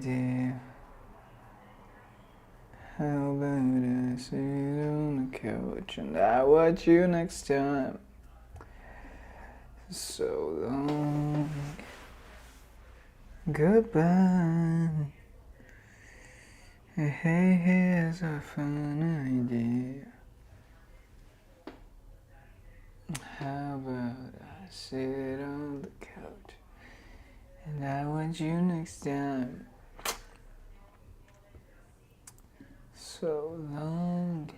dear? How about I sit on the couch and I watch you next time? So long. Goodbye. Hey, here's a fun idea. How about I sit on the couch and I watch you next time? So long.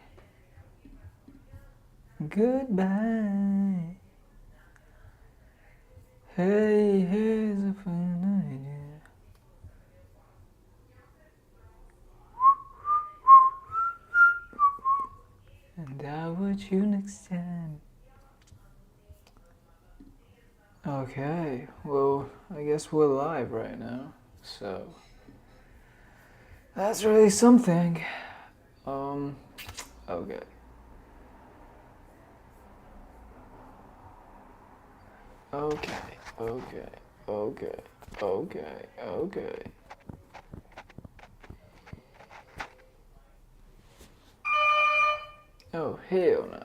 Goodbye. Hey, here's a fun idea. And I'll watch you next time. Okay, well, I guess we're live right now, so that's really something. Okay. Okay, okay, okay, okay, okay. Oh, hell no.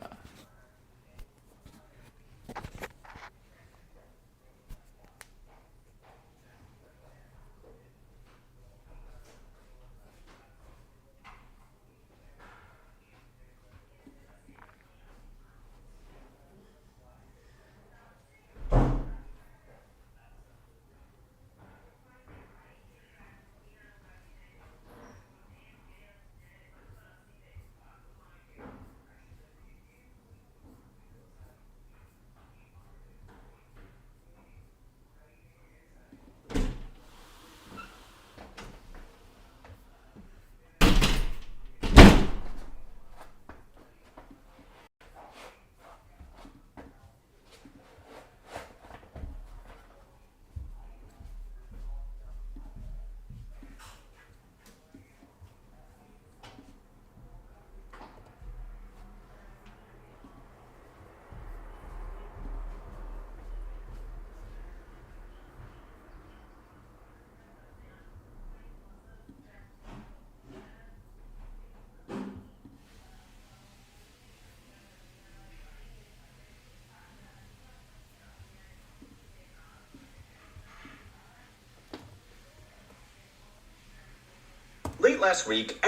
Late last week,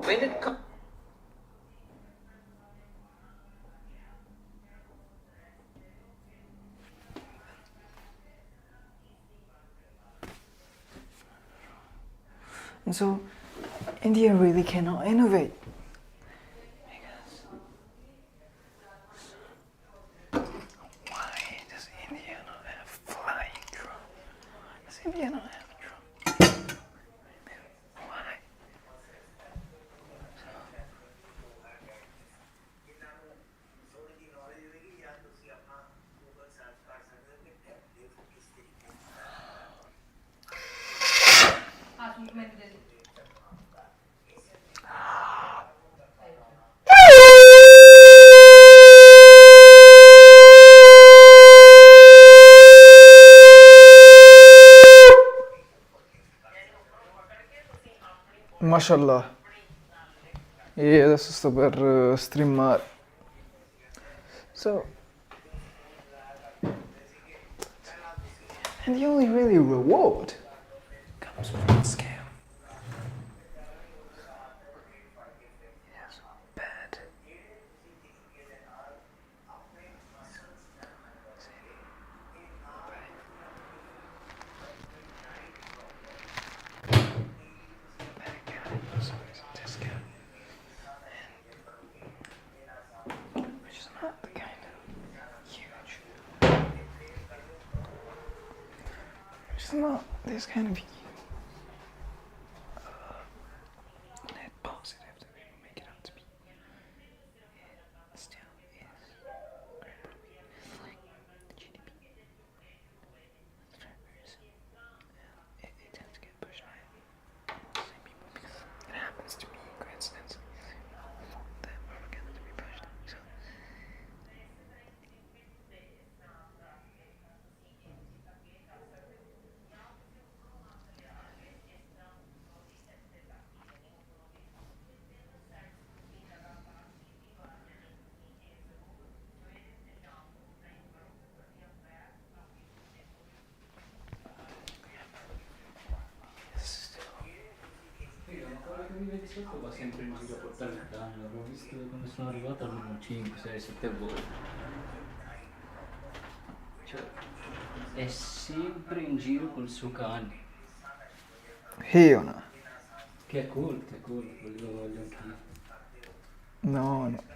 when it comes. And so, India really cannot innovate. Why does India not have flying drum? Does India not have a drum? Why? MashaAllah. e adesso sto per streamare. So, and the only really reward comes from the scale. Yes, bad. Which is not the kind of huge. Which is not this kind of net positive that people make it out to be. It still is very probably like the GDP. That's very, very simple. It tends to get pushed by the same people because it happens to be coincidence. The propaganda to be pushed. So Mi vedi sotto va sempre in giro a portare il cane, l'avevo visto quando sono arrivato almeno 5, 6, 7 volte. Cioè, è sempre in giro col suo cane. Hiona. Che è cool, lo voglio anch'io. No.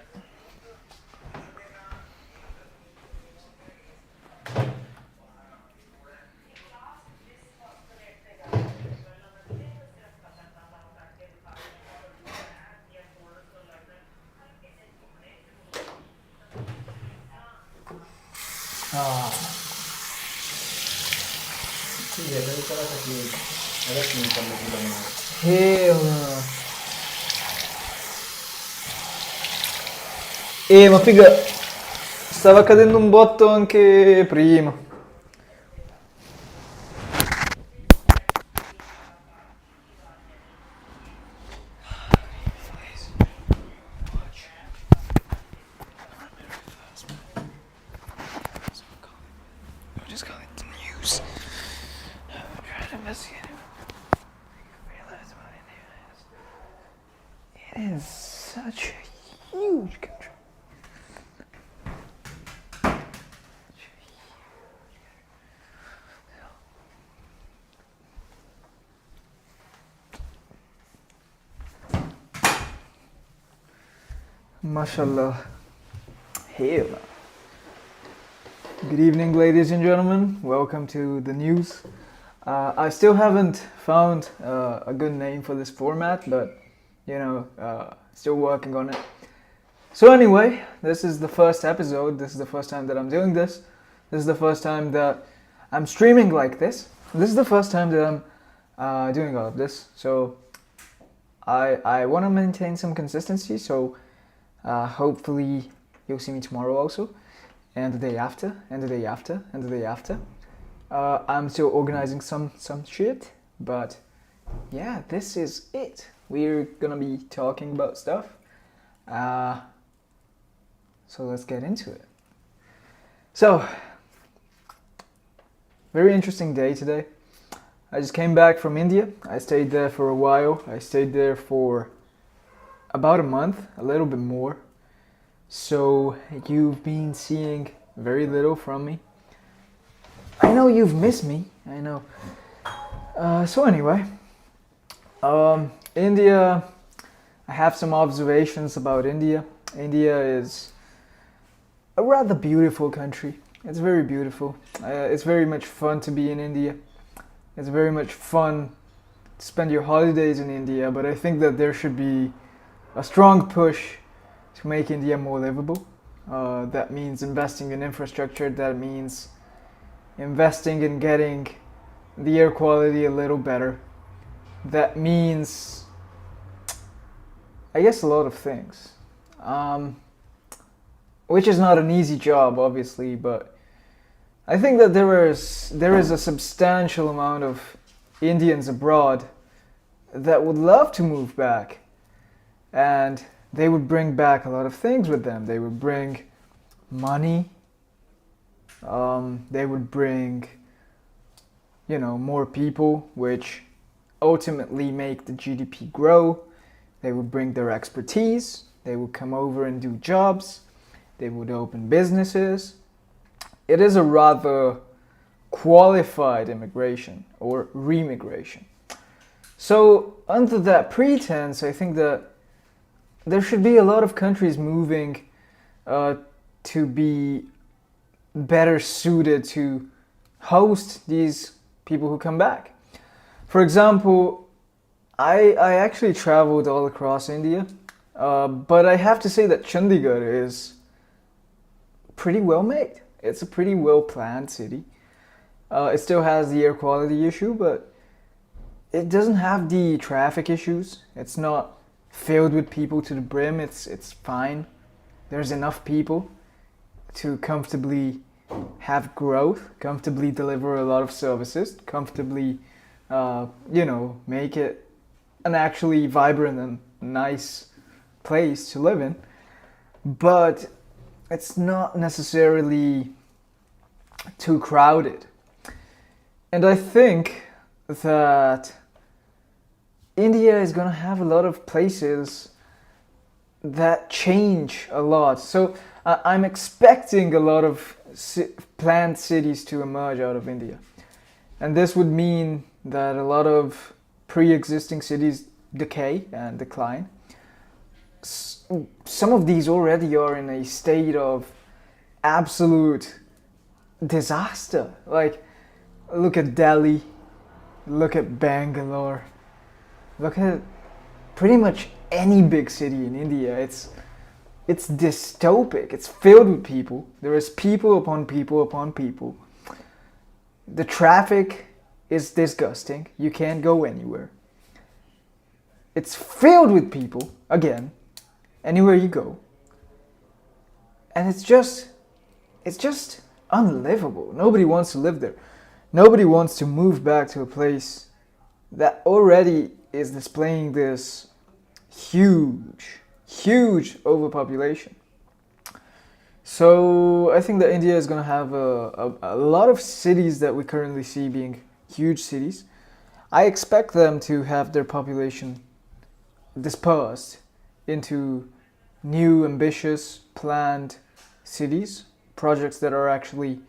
Sì, è riparata che adesso mi fanno più da me. Hiona. Ma figa, stava cadendo un botto anche prima. Just call it the news. I'm trying to investigate it. Realize what India is. It is such a huge country. Mashallah. Hey. Good evening, ladies and gentlemen. Welcome to the news. I still haven't found a good name for this format, but still working on it. So anyway, this is the first episode. This is the first time that I'm doing this. This is the first time that I'm streaming like this. This is the first time that I'm doing all of this. So I want to maintain some consistency. So hopefully you'll see me tomorrow also, and the day after, and the day after, and the day after. I'm still organizing some shit, but yeah, this is it. We're gonna be talking about stuff. So let's get into it. So, very interesting day today. I just came back from India. I stayed there for a while. I stayed there for about a month, a little bit more. So you've been seeing very little from me. I know you've missed me, I know. So anyway, India, I have some observations about India. India is a rather beautiful country. It's very beautiful. It's very much fun to be in India. It's very much fun to spend your holidays in India, but I think that there should be a strong push to make India more livable. That means investing in infrastructure. That means investing in getting the air quality a little better. That means, I guess, a lot of things. Which is not an easy job, obviously, but I think that there is a substantial amount of Indians abroad that would love to move back and they would bring back a lot of things with them. They would bring money. They would bring, more people, which ultimately make the GDP grow. They would bring their expertise. They would come over and do jobs. They would open businesses. It is a rather qualified immigration or remigration. So under that pretense, I think that there should be a lot of countries moving to be better suited to host these people who come back. For example, I actually traveled all across India, but I have to say that Chandigarh is pretty well made. It's a pretty well planned city. It still has the air quality issue, but it doesn't have the traffic issues. It's not filled with people to the brim. It's fine. There's enough people to comfortably have growth, comfortably deliver a lot of services, comfortably, make it an actually vibrant and nice place to live in. But it's not necessarily too crowded. And I think that India is going to have a lot of places that change a lot. So I'm expecting a lot of planned cities to emerge out of India. And this would mean that a lot of pre-existing cities decay and decline. Some of these already are in a state of absolute disaster. Like, look at Delhi, look at Bangalore, look at pretty much any big city in India. It's dystopic. It's filled with people. There is people upon people upon people. The traffic is disgusting. You can't go anywhere. It's filled with people, again, anywhere you go. And it's just unlivable. Nobody wants to live there. Nobody wants to move back to a place that already is displaying this huge overpopulation. So I think that India is going to have a lot of cities that we currently see being huge cities. I expect them to have their population dispersed into new, ambitious, planned cities, projects that are actually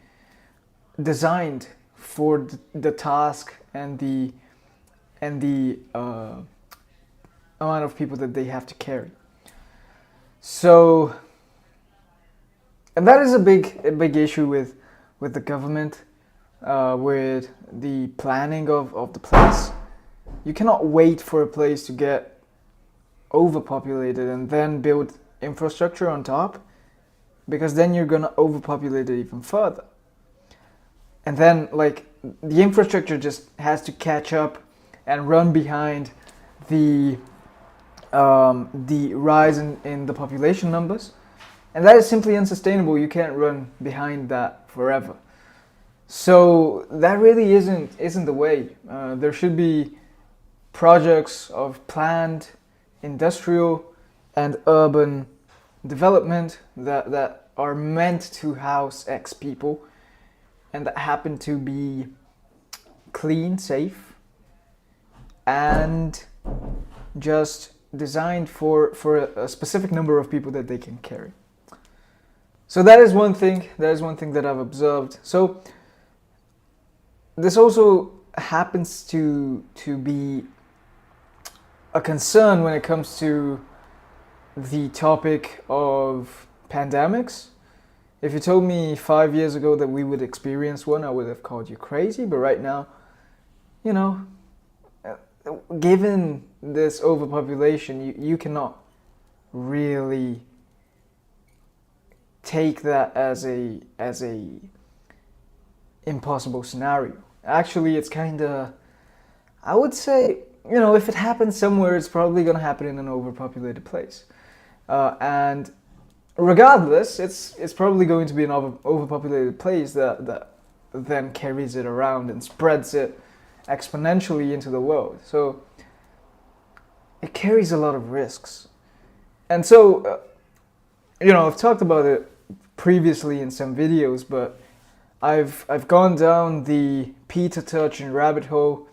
designed for the task and the amount of people that they have to carry. So, and that is a big issue with the government, with the planning of the place. You cannot wait for a place to get overpopulated and then build infrastructure on top, because then you're gonna overpopulate it even further. And then, like, the infrastructure just has to catch up and run behind the rise in the population numbers, and that is simply unsustainable. You can't run behind that forever. So that really isn't the way. There should be projects of planned industrial and urban development that are meant to house X people, and that happen to be clean, safe, and just designed for a specific number of people that they can carry. So that is one thing that I've observed. So this also happens to be a concern when it comes to the topic of pandemics. If you told me 5 years ago that we would experience one, I would have called you crazy. But right now, given this overpopulation, you cannot really take that as a impossible scenario. Actually, it's kinda, I would say, if it happens somewhere, it's probably gonna happen in an overpopulated place. And regardless, it's probably going to be an overpopulated place that then carries it around and spreads it exponentially into the world. So it carries a lot of risks. And so, I've talked about it previously in some videos, but I've gone down the Peter Turchin rabbit hole,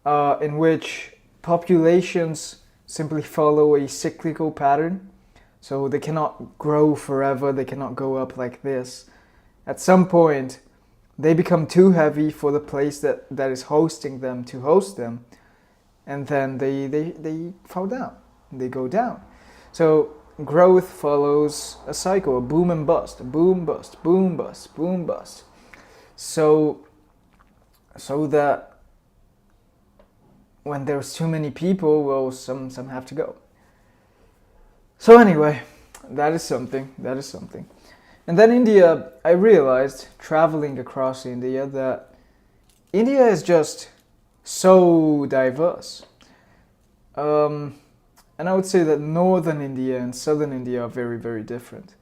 in which populations simply follow a cyclical pattern. So they cannot grow forever, they cannot go up like this. At some point, they become too heavy for the place that is hosting them to host them, and then they fall down, they go down. So growth follows a cycle, a boom and bust, a boom, bust, boom, bust, boom, bust. So that when there's too many people, well, some have to go. So anyway, that is something. And then India, I realized, traveling across India, that India is just so diverse. And I would say that northern India and southern India are very, very different.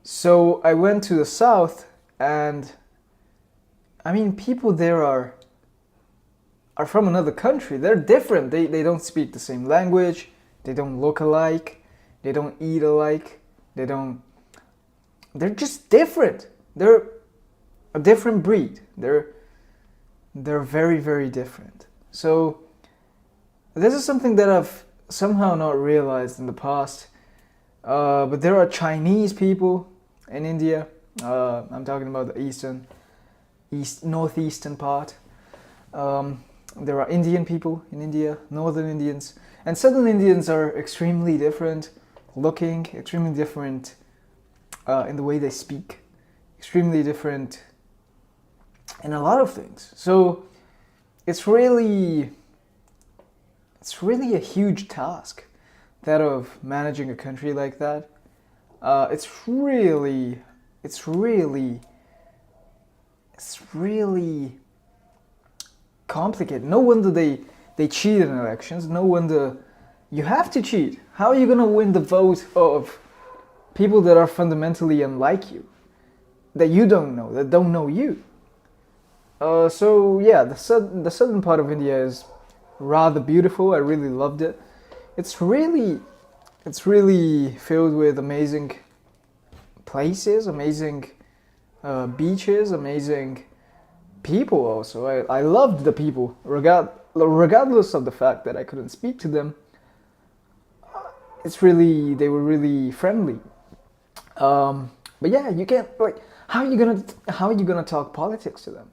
So I went to the south, and I mean, people there are from another country. They're different. They don't speak the same language. They don't look alike. They don't eat alike. They're just different. They're a different breed. They're very, very different. So this is something that I've somehow not realized in the past. But there are Chinese people in India. I'm talking about the northeastern part. There are Indian people in India, northern Indians, and southern Indians are extremely different looking, extremely different in the way they speak, extremely different in a lot of things. So it's really a huge task, that of managing a country like that. It's really complicated. No wonder they cheat in elections. No wonder you have to cheat. How are you going to win the vote of people that are fundamentally unlike you, that you don't know, that don't know you? So yeah, the southern part of India is rather beautiful. I really loved it. It's really filled with amazing places, amazing beaches, amazing people also. I loved the people, regardless of the fact that I couldn't speak to them. They were really friendly. But yeah, you can't, how are you gonna talk politics to them?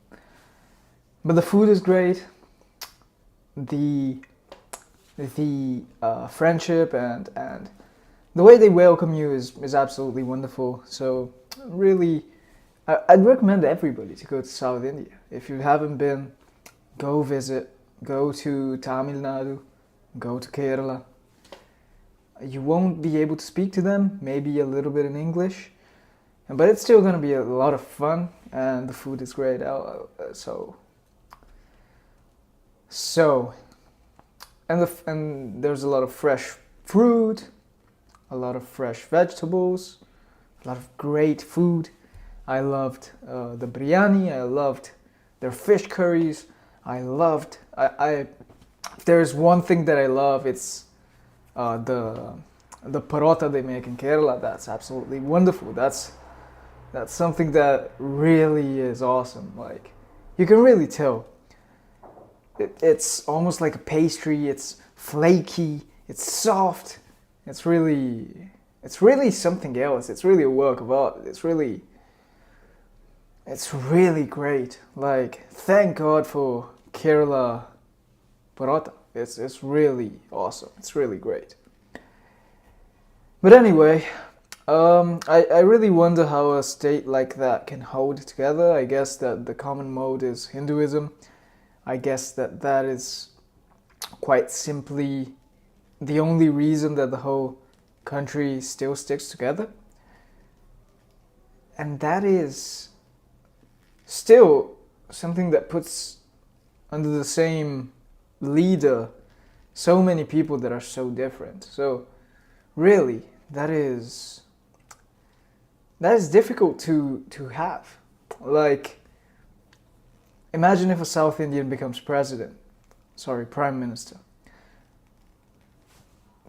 But the food is great. The friendship and the way they welcome you is absolutely wonderful. So really, I'd recommend everybody to go to South India. If you haven't been, go visit. Go to Tamil Nadu. Go to Kerala. You won't be able to speak to them, maybe a little bit in English, but it's still going to be a lot of fun, and the food is great. And there's a lot of fresh fruit, a lot of fresh vegetables, a lot of great food. I loved the biryani. I loved their fish curries. If there's one thing that I love, it's the parota they make in Kerala. That's absolutely wonderful. That's something that really is awesome. Like, you can really tell. It's almost like a pastry. It's flaky. It's soft. It's really something else. It's really a work of art. It's really great. Like, thank God for Kerala parota. It's really awesome. It's really great. But anyway, I really wonder how a state like that can hold together. I guess that the common mode is Hinduism. I guess that is quite simply the only reason that the whole country still sticks together. And that is still something that puts under the same leader so many people that are so different. So really, that is difficult to have. Like, imagine if a South Indian becomes prime minister.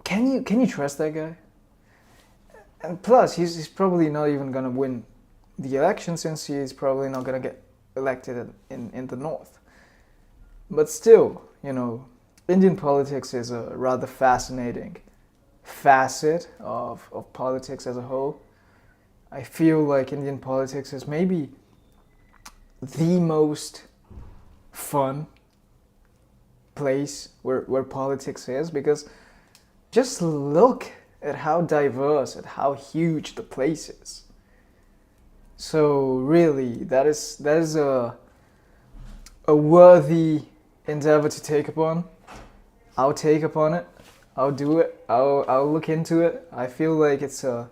Can you trust that guy? and plus he's probably not even gonna win the election, since he's probably not gonna get elected in the north. But still, you know, Indian politics is a rather fascinating facet of politics as a whole. I feel like Indian politics is maybe the most fun place where politics is, because just look at how diverse, at how huge the place is. So really, that is a worthy endeavor to take upon. I'll take upon it. I'll do it. I'll look into it. I feel like it's a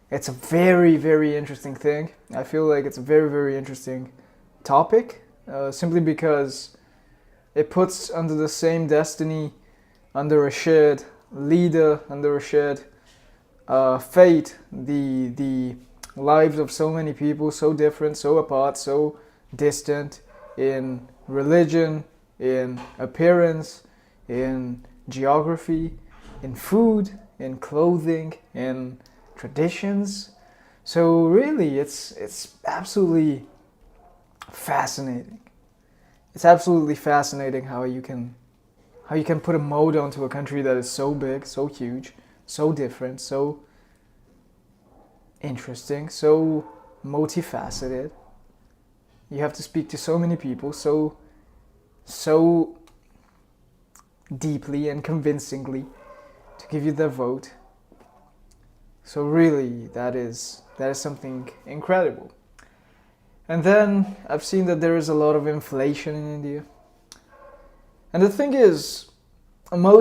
very, very interesting thing. I feel like it's a very, very interesting topic, simply because it puts under the same destiny, under a shared leader, under a shared fate, the lives of so many people, so different, so apart, so distant in religion, in appearance, in geography, in food, in clothing, in traditions. So really, it's absolutely fascinating. It's absolutely fascinating how you can put a mold onto a country that is so big, so huge, so different, so interesting, so multifaceted. You have to speak to so many people so deeply and convincingly to give you their vote. So really, that is something incredible. And then I've seen that there is a lot of inflation in India. And the thing is, now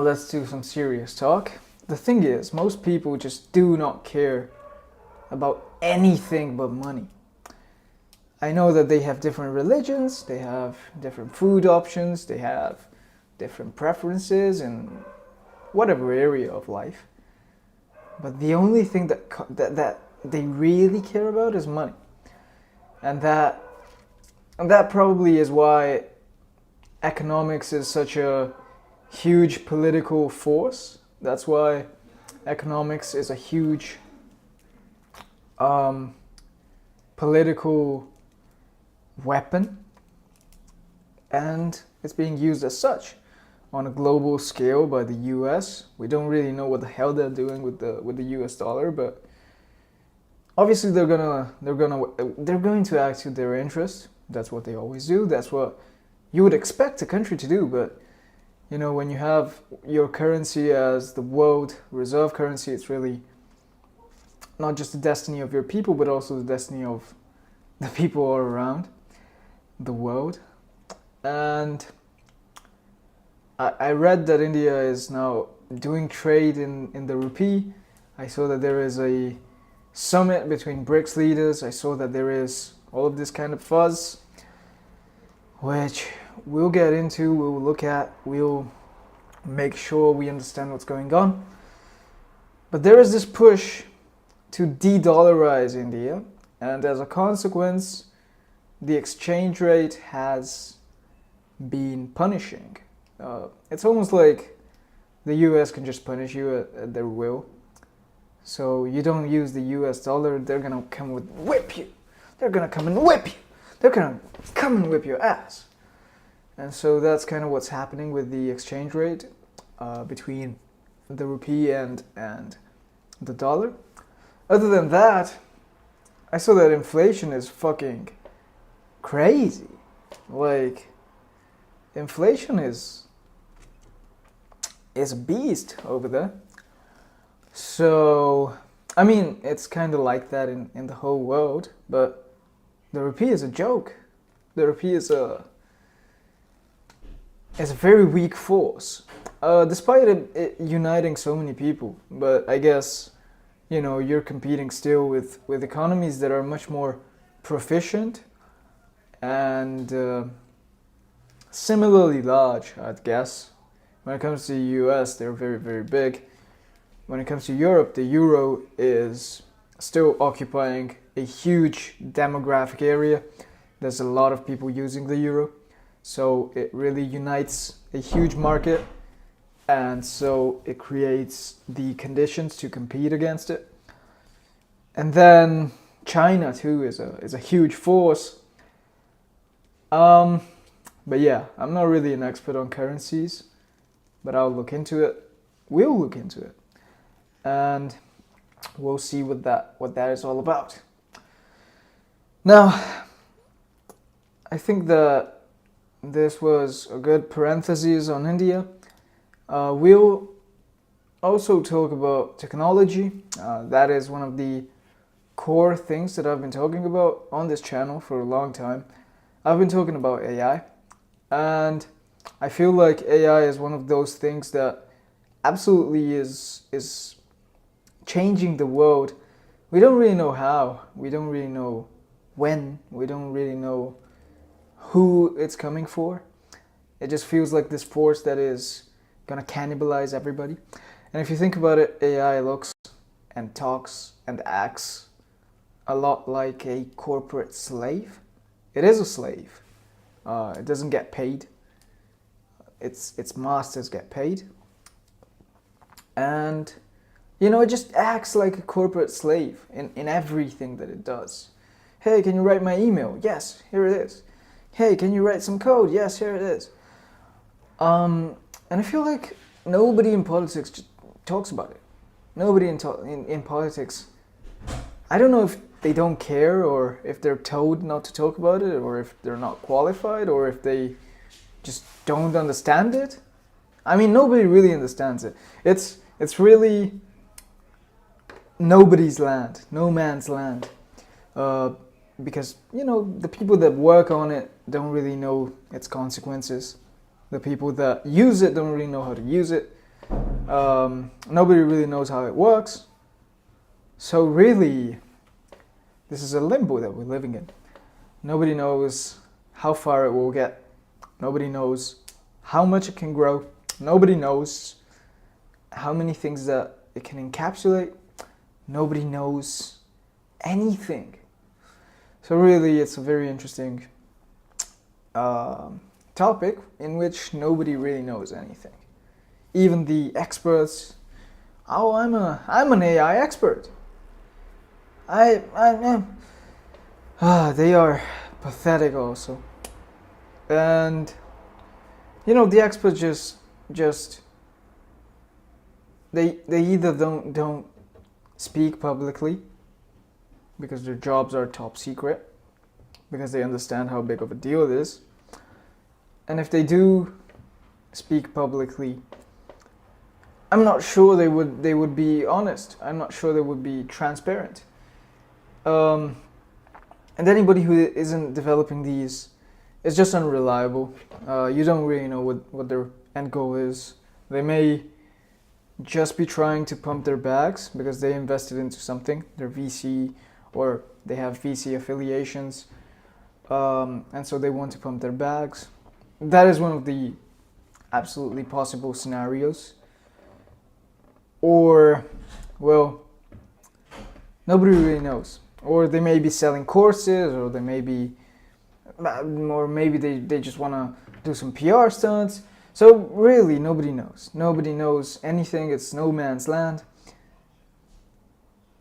let's do some serious talk. The thing is, most people just do not care about anything but money. I know that they have different religions, they have different food options, they have different preferences in whatever area of life. But the only thing that they really care about is money. And that probably is why economics is such a huge political force. That's why economics is a huge political weapon, and it's being used as such on a global scale by the US. We don't really know what the hell they're doing with the US dollar, but obviously they're going to act to their interest. That's what they always do. That's what you would expect a country to do. But you know, when you have your currency as the world reserve currency, it's really not just the destiny of your people, but also the destiny of the people all around the world. And I read that India is now doing trade in the rupee. I saw that there is a summit between BRICS leaders. I saw that there is all of this kind of fuzz, which we'll get into, we'll look at, we'll make sure we understand what's going on. But there is this push to de-dollarize India, and as a consequence, the exchange rate has been punishing. It's almost like the US can just punish you at their will. So you don't use the US dollar, they're gonna come and whip you. They're gonna come and whip you. They're gonna come and whip your ass. And so that's kind of what's happening with the exchange rate between the rupee and the dollar. Other than that, I saw that inflation is fucking crazy. Like, inflation is a beast over there. So, I mean, it's kind of like that in the whole world, but the rupee is a joke. The rupee is a very weak force, despite it uniting so many people. But I guess, you know, you're competing still with economies that are much more proficient and similarly large, I'd guess. When it comes to the US, they're very, very big. When it comes to Europe, the euro is still occupying a huge demographic area. There's a lot of people using the euro. So it really unites a huge market. and so it creates the conditions to compete against it. And then China too is a huge force. But yeah, I'm not really an expert on currencies, but I'll look into it. We'll look into it, and we'll see what that is all about. Now, I think that this was a good parenthesis on India. We'll also talk about technology. That is one of the core things that I've been talking about on this channel for a long time. I've been talking about AI, and I feel like AI is one of those things that absolutely is changing the world. We don't really know how, we don't really know when, we don't really know who it's coming for. It just feels like this force that is gonna cannibalize everybody. And if you think about it, AI looks and talks and acts a lot like a corporate slave. It is a slave. It doesn't get paid. Its masters get paid. And it just acts like a corporate slave in everything that it does. Hey, can you write my email? Yes, here it is. Hey, can you write some code? Yes, here it is. And I feel like nobody in politics just talks about it. Nobody in politics, I don't know if they don't care, or if they're told not to talk about it, or if they're not qualified, or if they just don't understand it. I mean, nobody really understands it. It's really nobody's land, no man's land. Because, the people that work on it don't really know its consequences. The people that use it don't really know how to use it. Nobody really knows how it works. So really, this is a limbo that we're living in. Nobody knows how far it will get. Nobody knows how much it can grow. Nobody knows how many things that it can encapsulate. Nobody knows anything. So really, it's a very interesting topic in which nobody really knows anything. Even the experts. Oh, I'm an AI expert. I am. They are pathetic also. And the experts just they either don't speak publicly because their jobs are top secret, because they understand how big of a deal it is. And if they do speak publicly, I'm not sure they would be honest. I'm not sure they would be transparent. And anybody who isn't developing these is just unreliable. You don't really know what their end goal is. They may just be trying to pump their bags because they invested into something, their VC, or they have VC affiliations, and so they want to pump their bags. That is one of the absolutely possible scenarios. Or, well, nobody really knows. Or they may be selling courses, or maybe they just want to do some PR stunts. So really, nobody knows. Nobody knows anything. It's no man's land.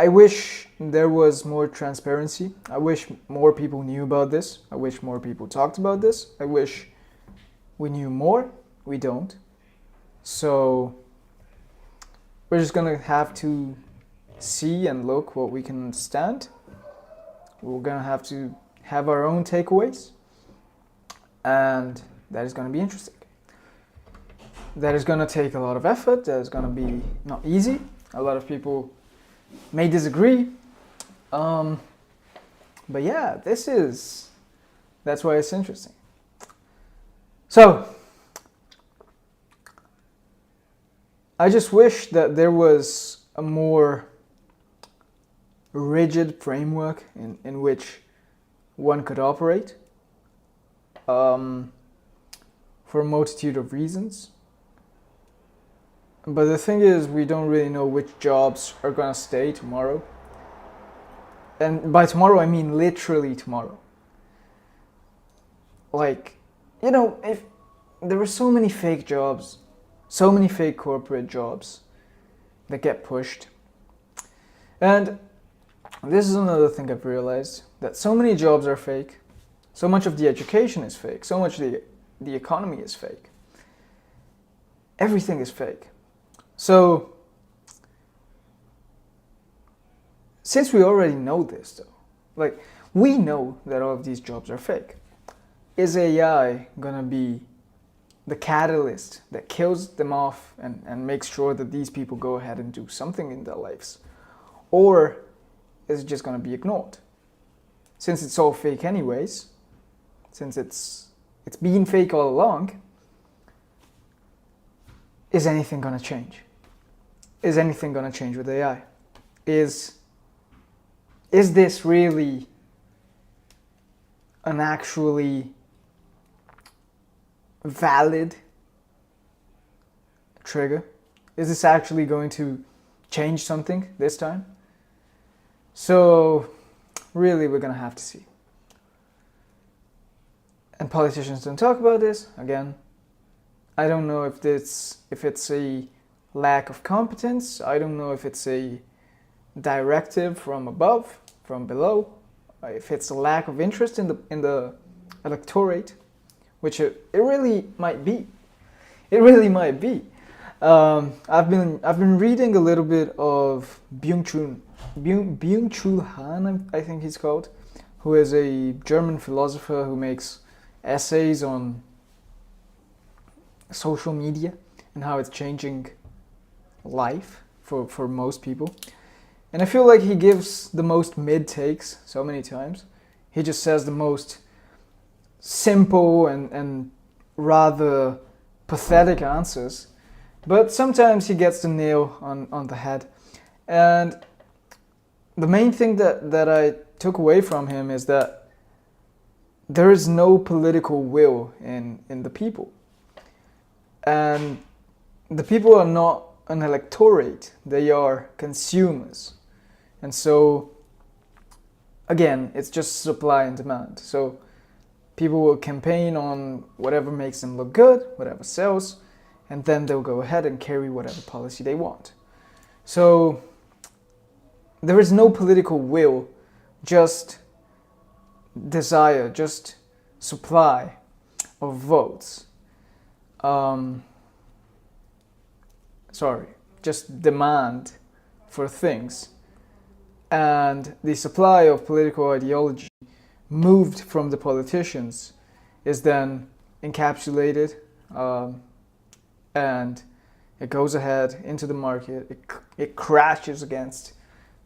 I wish there was more transparency. I wish more people knew about this. I wish more people talked about this. I wish we knew more. We don't. So we're just gonna have to see and look what we can understand. We're gonna have to have our own takeaways, and that is gonna be interesting. That is gonna take a lot of effort. That is gonna be not easy. A lot of people may disagree. But yeah, that's why it's interesting. So, I just wish that there was a more rigid framework in which one could operate, for a multitude of reasons. But the thing is, we don't really know which jobs are gonna stay tomorrow. And by tomorrow, I mean literally tomorrow. Like, if there were so many fake jobs So many fake corporate jobs that get pushed. And this is another thing I've realized, that so many jobs are fake, so much of the education is fake, so much of the economy is fake. Everything is fake. So, since we already know this though, like, we know that all of these jobs are fake, is AI gonna be the catalyst that kills them off and makes sure that these people go ahead and do something in their lives? Or is it just gonna be ignored? Since it's all fake anyways, since it's been fake all along, is anything gonna change? Is anything gonna change with AI? Is this really an actually valid trigger? Is this actually going to change something this time? So, really, we're gonna have to see. And politicians don't talk about this. Again, I don't know if it's a lack of competence. I don't know if it's a directive from above, from below. If it's a lack of interest in the electorate, which it really might be. It really might be. I've been reading a little bit of Byung-Chul Han, I think he's called, who is a German philosopher who makes essays on social media and how it's changing life for most people. And I feel like he gives the most mid takes so many times. He just says the most simple and rather pathetic answers. But sometimes he gets the nail on the head. And the main thing that I took away from him is that there is no political will in the people. And the people are not an electorate, they are consumers. And so, again, it's just supply and demand. So people will campaign on whatever makes them look good, whatever sells, and then they'll go ahead and carry whatever policy they want. So there is no political will, just desire, just supply of votes. Just demand for things. And the supply of political ideology moved from the politicians is then encapsulated, and it goes ahead into the market. It crashes against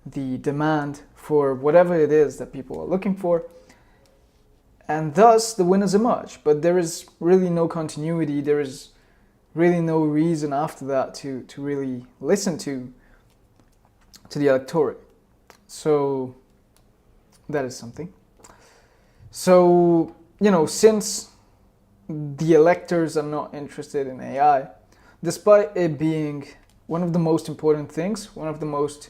the demand for whatever it is that people are looking for, and thus the winners emerge. But there is really no continuity. There is really no reason after that to really listen to the electorate. So that is something. So, since the electors are not interested in AI, despite it being one of the most important things, one of the most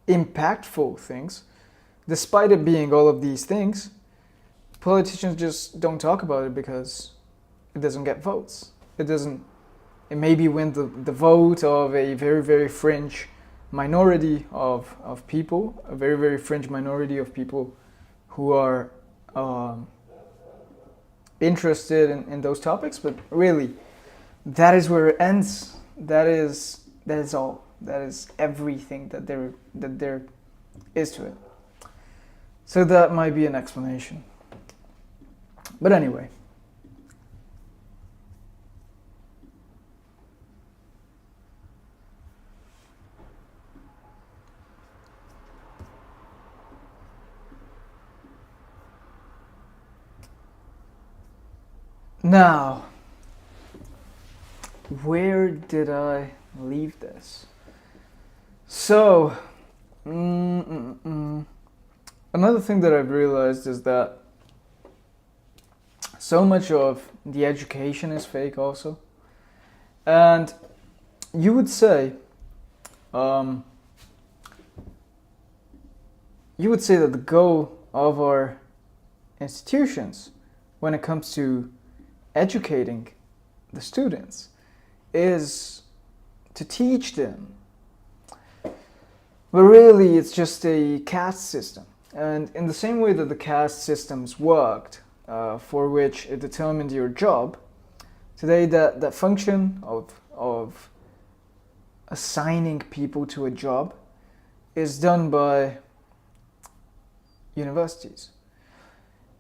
impactful things, despite it being all of these things, politicians just don't talk about it because it doesn't get votes. It maybe win the vote of a very, very fringe minority of people, a very, very fringe minority of people who are interested in those topics, but really, that is where it ends. That is all. That is everything that there is to it. So that might be an explanation. But anyway. Now, where did I leave this? So, another thing that I've realized is that so much of the education is fake also. And you would say that the goal of our institutions when it comes to educating the students is to teach them. But really, it's just a caste system. And in the same way that the caste systems worked, for which it determined your job, today that function of assigning people to a job is done by universities.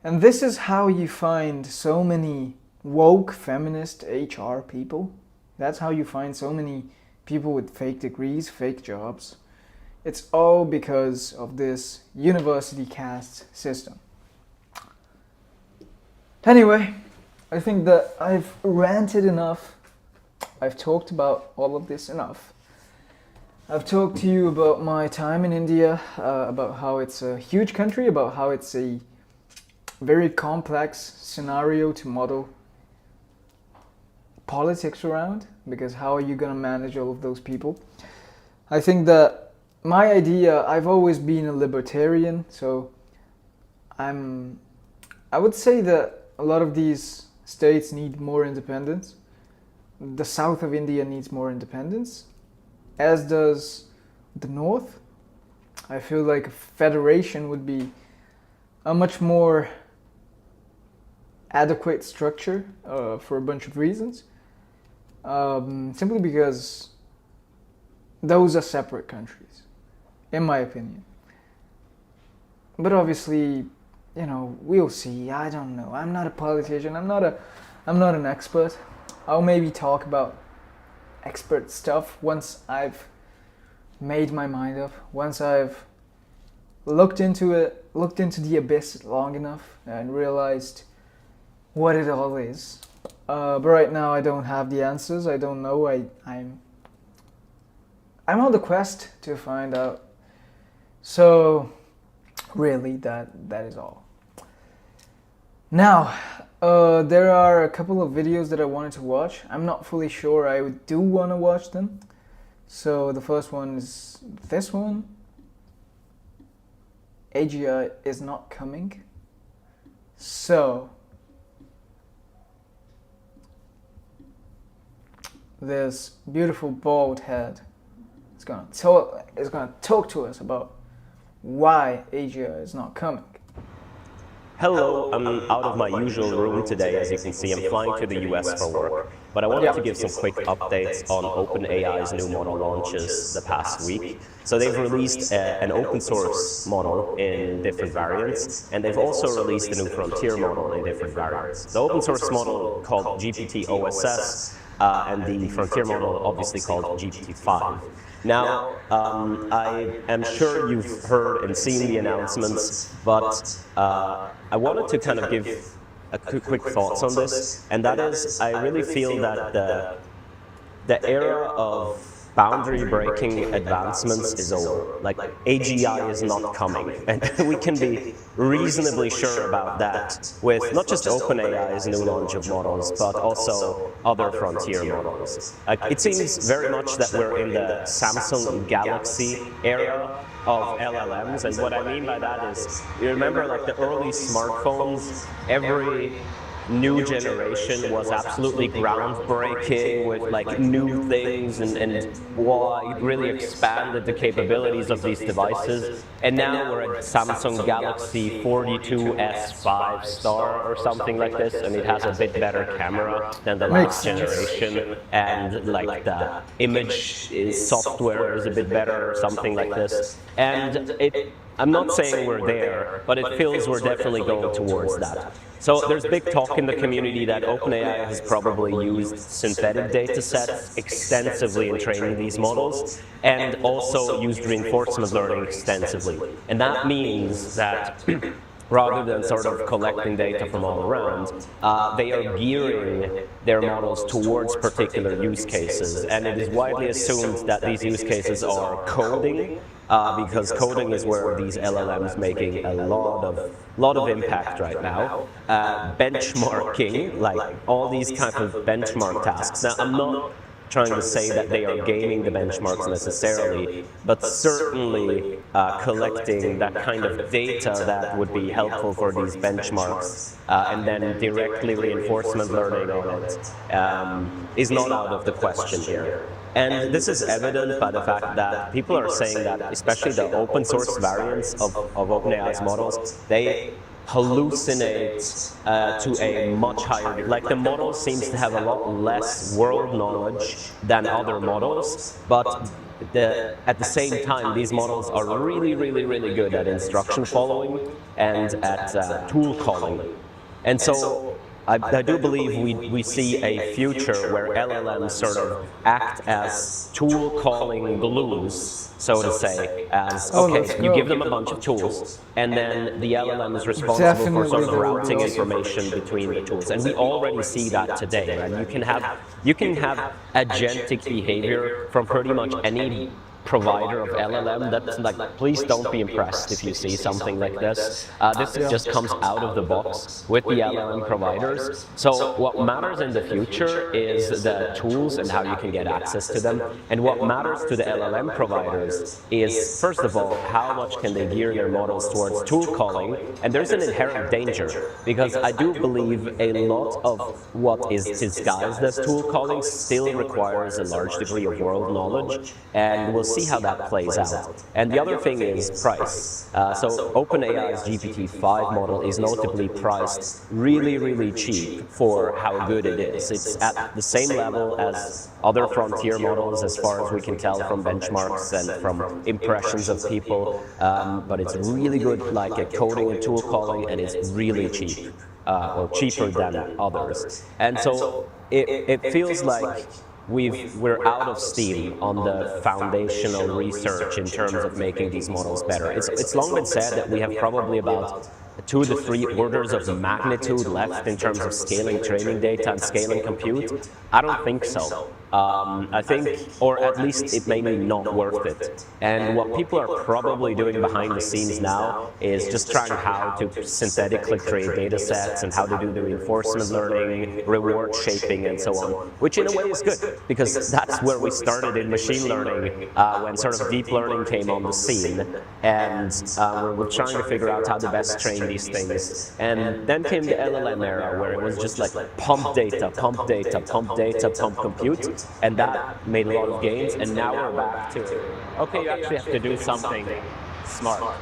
And this is how you find so many woke feminist HR people. That's how you find so many people with fake degrees, fake jobs. It's all because of this university caste system. Anyway, I think that I've ranted enough. I've talked about all of this enough. I've talked to you about my time in India, about how it's a huge country, about how it's a very complex scenario to model politics around, because how are you going to manage all of those people? I think that my idea, I've always been a libertarian, so I would say that a lot of these states need more independence. The south of India needs more independence, as does the north. I feel like a federation would be a much more adequate structure for a bunch of reasons. Simply because those are separate countries, in my opinion. But obviously, you know, we'll see. I don't know. I'm not a politician. I'm not an expert. I'll maybe talk about expert stuff once I've made my mind up, once I've looked into the abyss long enough and realized what it all is. But right now I don't have the answers. I don't know. I'm on the quest to find out. So really that is all. Now, there are a couple of videos that I wanted to watch. I'm not fully sure I do want to watch them. So the first one is this one. AGI is not coming. So this beautiful bald head is gonna talk to us about why AGI is not coming. Hello, I'm out of my usual room today. As you can see, I'm flying to the US for work. But I wanted to give some quick updates on OpenAI's new model launches the past week. So they've released an open source model in different variants, and they've also released a new frontier model in different variants. The open source model called GPT-OSS, and the frontier model obviously called GPT-5. Now, I am sure you've heard and seen the announcements, but I wanted to kind of give a quick thoughts on this, and that is, I really feel that the era of boundary-breaking advancements is over. Like, AGI is not coming, and we can be reasonably sure about that with not just OpenAI's new launch of models, but also other frontier models. It seems very much that we're in the Samsung Galaxy era of LLMs, and what I mean by that is, you remember like the early smartphones, every new generation was absolutely groundbreaking with like new things and wow, it really expanded the capabilities of these devices. And now we're at Samsung Galaxy 42s 5 Star or something like this, and it has a bit better camera than the last generation, and like the image software is a bit better or something like this. And I'm not saying we're there, but it feels we're definitely going towards that. So there's big talk in the community that OpenAI has probably used synthetic data sets extensively in training these models, and also used reinforcement learning extensively. And that means that rather than sort of collecting data from all around, they are gearing their models towards particular use cases. And it is widely assumed that these use cases are coding, because coding is where these LLMs making a lot of impact right now. Benchmarking, like all these kind of benchmark tasks. Now, trying to say that they are gaming the benchmarks necessarily, but certainly collecting that kind of data that would be helpful for these benchmarks and then directly reinforcement learning on it is not out of the question here. And this is evident by the fact that people are saying that, especially the open source variants of OpenAI's models, they hallucinate to a much higher, like the model seems to have a lot less world knowledge than other models, but at the same time, these models are really, really, really good at instruction following and at tool calling. And so I do believe we see a future where LLMs sort of act as tool calling glues, so to say, as, okay, you give them a bunch of tools, and then the LLM is responsible for sort of routing information between the tools. And we already see that today, right? You can have agentic behavior from pretty much any provider of LLM. That's like, please don't be impressed if you see something like this. This just comes out of the box with the LLM providers. So what matters in the future is the tools and how you can get access to them. And what matters to the LLM providers is, first of all, how much can they gear their models towards tool calling. And there's an inherent danger, because I do believe a lot of what is disguised as tool calling still requires a large degree of world knowledge, and we'll see how that plays out. And the other thing is price. So OpenAI's GPT-5 model is notably priced really, really cheap for how good it is. It's at the same level as other frontier models as far as we can tell from benchmarks and from impressions of people, but it's really good like at coding and tool calling, and it's really cheap, or cheaper than others. And so it feels like we're out of steam on the foundational research in terms of making these models better. It's long been said that we have probably about 2 to 3 orders of magnitude left in terms of scaling training data and scaling compute. I don't think so. I think, or at least it may be not worth it. And what people are probably doing behind the scenes now is just trying how to synthetically create data sets and how to do the reinforcement learning, reward shaping, and so on, which in a way is good, because that's where we started in machine learning when sort of deep learning came on the scene. And we're trying to figure out how to best train these things. And then came the LLM era, where it was just like pump data, pump data, pump data, pump compute. And that made a lot of gains, and now we're back to, okay, you actually have to do something smart.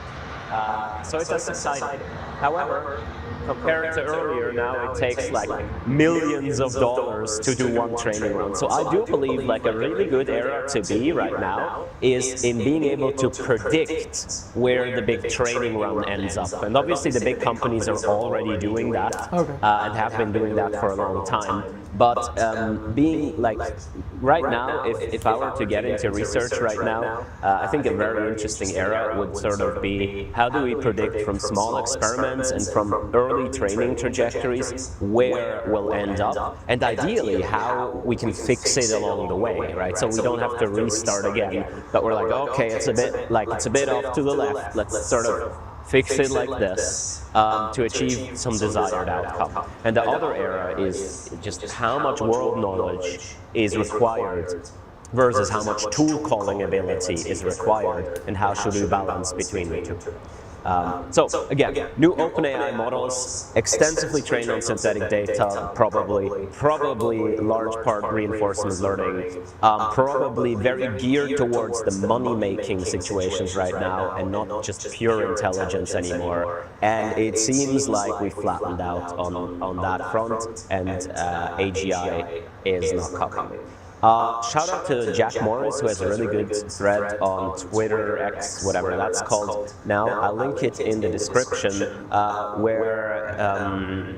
So it's as exciting. However, compared to earlier, now it takes like millions of dollars to do one training run. So I do believe like a really good era to be right now is in being able to predict where the big training run ends up. And obviously the big companies are already doing that and have been doing that for a long time. But being like, right now, if I were to get into research right now, I think a very interesting era would sort of be, how do we predict from small experiments and from early training trajectories where we'll end up, and ideally how we can fix it along the way, right? So we don't have to restart again, but we're like, okay, it's a bit off to the left, let's sort of fix it like this to achieve some desired outcome. And the other era is just how much world knowledge is required versus how much tool calling ability is required, and how should we balance between the two. So again, new OpenAI models, extensively trained on synthetic data, probably large part reinforcement learning, probably very geared towards the money-making situations right now and not just pure intelligence anymore. And it seems like we flattened out on that front, and AGI is not coming. Shout out to Jack Morris, who has a really good thread on Twitter, X, whatever that's called now. I'll link it in the description, where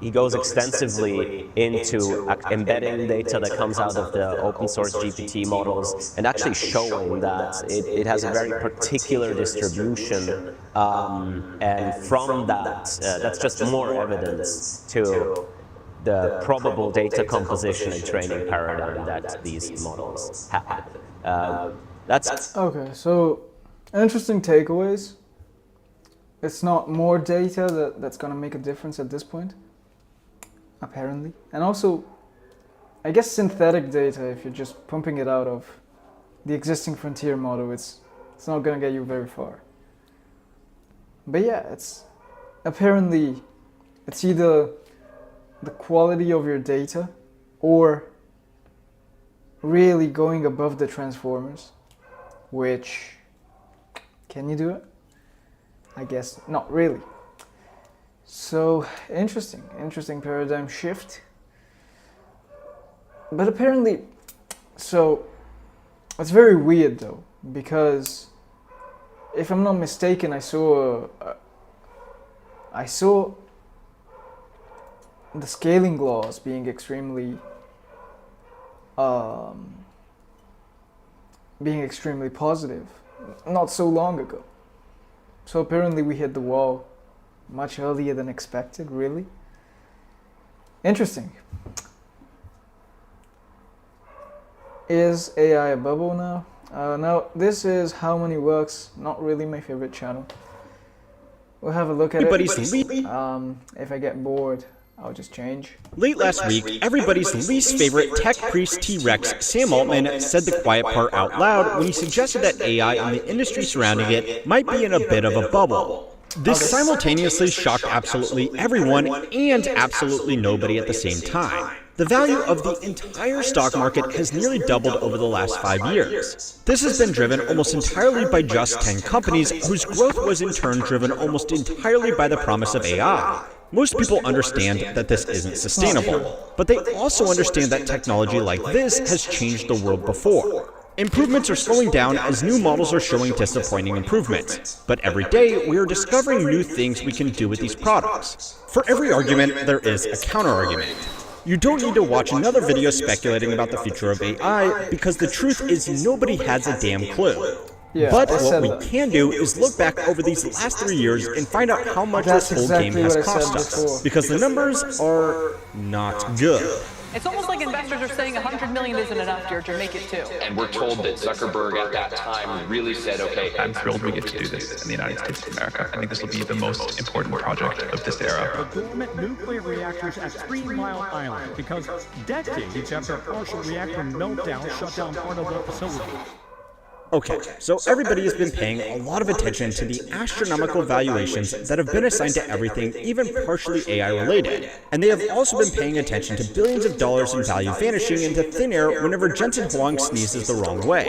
he goes extensively into embedding data that comes out of the open source GPT models and actually showing that it has a very particular distribution. And from that, that's just more evidence to the probable data composition and training paradigm that these models have. That's okay. So, interesting takeaways. It's not more data that's going to make a difference at this point, apparently. And also, I guess synthetic data, if you're just pumping it out of the existing frontier model, it's not gonna get you very far. But yeah, it's apparently it's either the quality of your data or really going above the transformers, which, can you do it? I guess not really. So interesting paradigm shift. But apparently, so it's very weird though, because if I'm not mistaken, I saw the scaling laws being extremely positive not so long ago. So apparently we hit the wall much earlier than expected, really. Interesting. Is AI a bubble now? Now, this is How Many Works, not really my favorite channel. We'll have a look at it. If I get bored, I'll just change. Late last week, everybody's least favorite tech priest T-Rex, Sam Altman, said the quiet part out loud when he suggested that AI and the industry surrounding it might be in a bit of a bubble. This simultaneously shocked absolutely everyone and absolutely nobody at the same time. The value of the entire stock market has nearly doubled over the last 5 years. This has been driven almost entirely by just 10 companies, whose growth was in turn driven almost entirely by the promise of AI. Most people understand that this isn't sustainable, but they also understand that technology like this has changed the world before. Improvements are slowing down as new models are showing disappointing improvements. But every day, we are discovering new things we can do with these products. For every argument, there is a counter-argument. You don't need to watch another video speculating about the future of AI, because the truth is nobody has a damn clue. Yeah, but what we can do is look back over these last 3 years and find out how much this whole game has cost us. Because the numbers are not good. It's almost like investors are saying 100 million isn't enough to make it too. And we're told that Zuckerberg at that time really said, okay, I'm thrilled we get to do this in the United States of America. I think this will be the most important project of this era. Dormant nuclear reactors at 3 Mile Island, because decades after a partial reactor meltdown shut down part of the facility. Okay, so everybody has been paying a lot of attention to the astronomical valuations that have been assigned to everything, even partially AI related. And they have also been paying attention to billions of dollars in value vanishing into thin air whenever Jensen Huang sneezes the wrong way.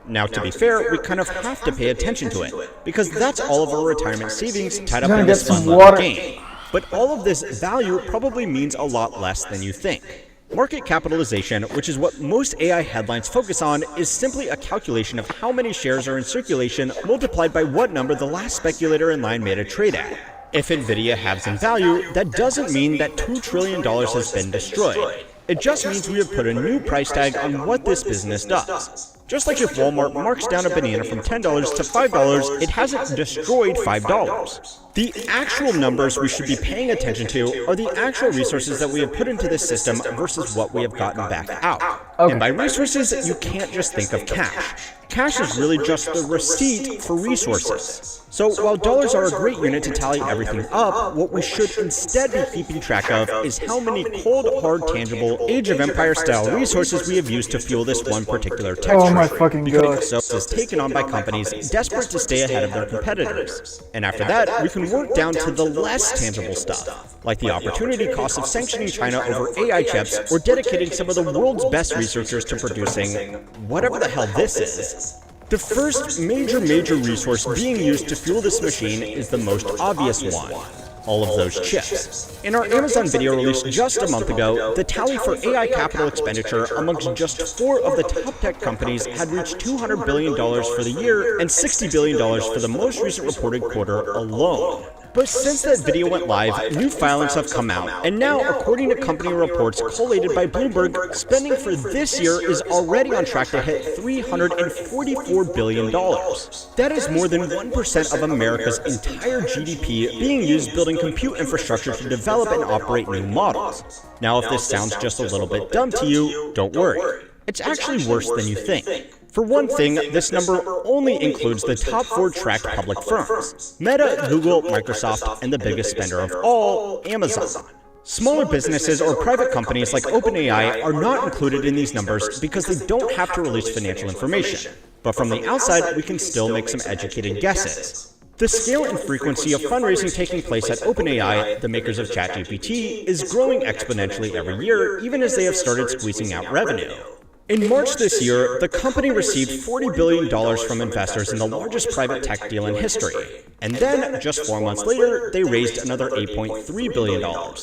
Now, to be fair, we kind of have to pay attention to it, because that's all of our retirement savings tied up in this fun little game. But all of this value probably means a lot less than you think. Market capitalization, which is what most AI headlines focus on, is simply a calculation of how many shares are in circulation multiplied by what number the last speculator in line made a trade at. If Nvidia halves in value, that doesn't mean that $2 trillion has been destroyed. It just means we have put a new price tag on what this business does. Just like if Walmart marks down a banana from $10 to $5, it hasn't destroyed $5. The actual numbers we should be paying attention to are the actual resources that we have put into this system versus what we have gotten back out. Okay. And by resources, you can't just think of cash. Cash is really just the receipt for resources. So while dollars are a great unit to tally everything up, what we should instead be keeping track of is how many cold, hard, tangible, Age of Empire style resources we have used to fuel this one particular tech Oh my trend. fucking Because god. so is taken on by companies desperate to stay ahead of their competitors. And after that, we can work down to the less tangible stuff, like the opportunity cost of sanctioning China over AI chips or dedicating some of the world's best researchers to producing whatever the hell this is. The first major resource being used to fuel this machine is the most obvious one: all of those chips. In our Amazon video released just a month ago, the tally for AI capital expenditure amongst just 4 of the top tech companies had reached $200 billion for the year and $60 billion for the most recent reported quarter alone. But since that video went live, new filings have come out, and now, according to company reports collated by Bloomberg, spending for this year is already on track to hit $344 billion. That is more than 1% of America's entire GDP being used building compute infrastructure to develop and operate new models. Now, if this sounds just a little bit dumb to you, don't worry. It's actually worse than you think. For one thing, this number only includes the top 4 tracked public firms: Meta, Google, Microsoft, and the biggest spender of all, Amazon. Smaller businesses or private companies like OpenAI are not included in these numbers because they don't have to release financial information. But from the outside, we can still make some educated guesses. The scale and frequency of fundraising taking place at OpenAI, the makers of ChatGPT, is growing exponentially every year, even as they have started squeezing out revenue. In March this year, the company received $40 billion from investors in the largest private tech deal in history. And then, just 4 months later, they raised another $8.3 billion.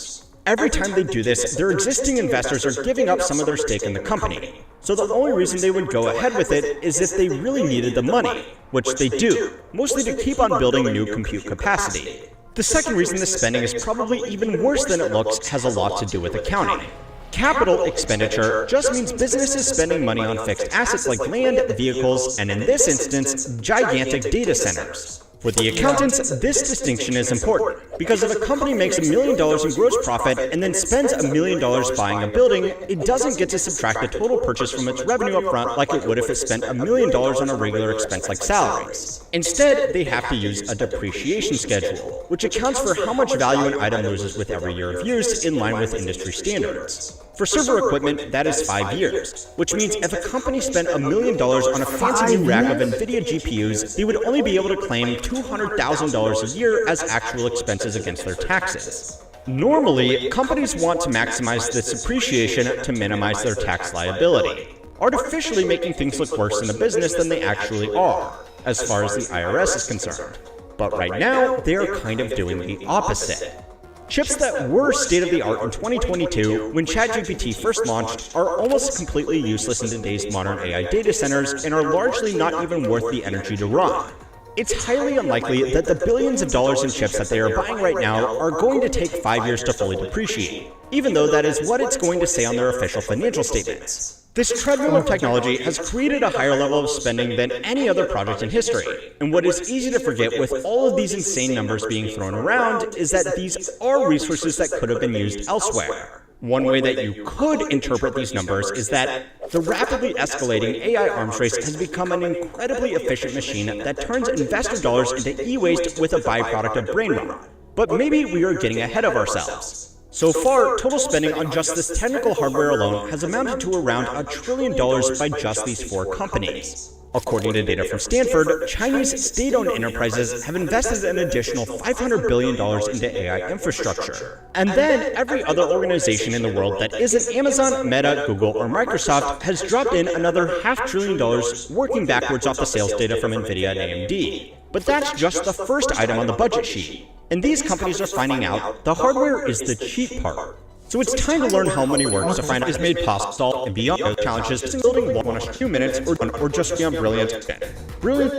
Every time they do this, their existing investors are giving up some of their stake in the company. So the only reason they would go ahead with it is if they really needed the money, which they do, mostly to keep on building new compute capacity. The second reason the spending is probably even worse than it looks has a lot to do with accounting. Capital expenditure just means businesses spending money on fixed assets like land, vehicles, and in this instance, gigantic data centers. For the accountants, this distinction is important, because if a company makes $1 million in gross profit and then spends $1 million buying a building, it doesn't get to subtract the total purchase from its revenue up front like it would if it spent $1 million on a regular expense like salaries. Instead, they have to use a depreciation schedule, which accounts for how much value an item loses with every year of use in line with industry standards. For server equipment, that is 5 years, which means if a company spent $1 million on a fancy new rack of NVIDIA GPUs, they would only be able to claim $200,000 a year as actual expenses against their taxes. Normally, companies want to maximize this depreciation to minimize their tax liability, artificially making things look worse in the business than they actually are, as far as the IRS is concerned. But right now, they are kind of doing the opposite. Chips that were state-of-the-art in 2022, when ChatGPT first launched, are almost completely useless in today's modern AI data centers and are largely not even worth the energy to run. It's highly unlikely that the billions of dollars in chips that they are buying right now are going to take 5 years to fully depreciate, even though that is what it's going to say on their official financial statements. This treadmill of technology has created a higher level of spending than any other project in history, and what is easy to forget with all of these insane numbers being thrown around is that these are resources that could have been used elsewhere. One way that you could interpret these numbers is that the rapidly escalating AI arms race has become an incredibly efficient machine that turns investor dollars into e-waste with a byproduct of brain rot. But maybe we are getting ahead of ourselves. So far, total spending on just this technical hardware alone has amounted to around $1 trillion by just these 4 companies. According to data from Stanford, Chinese state-owned enterprises have invested an additional $500 billion into AI infrastructure. And then, every other organization in the world that isn't Amazon, Meta, Google, or Microsoft has dropped in another $500 billion working backwards off the sales data from NVIDIA and AMD. But that's just the first item on the budget sheet. And these companies are finding out the hardware is the cheap part. So it's time to learn how money works to find out is made possible and beyond those challenges building one in a few minutes or just beyond brilliant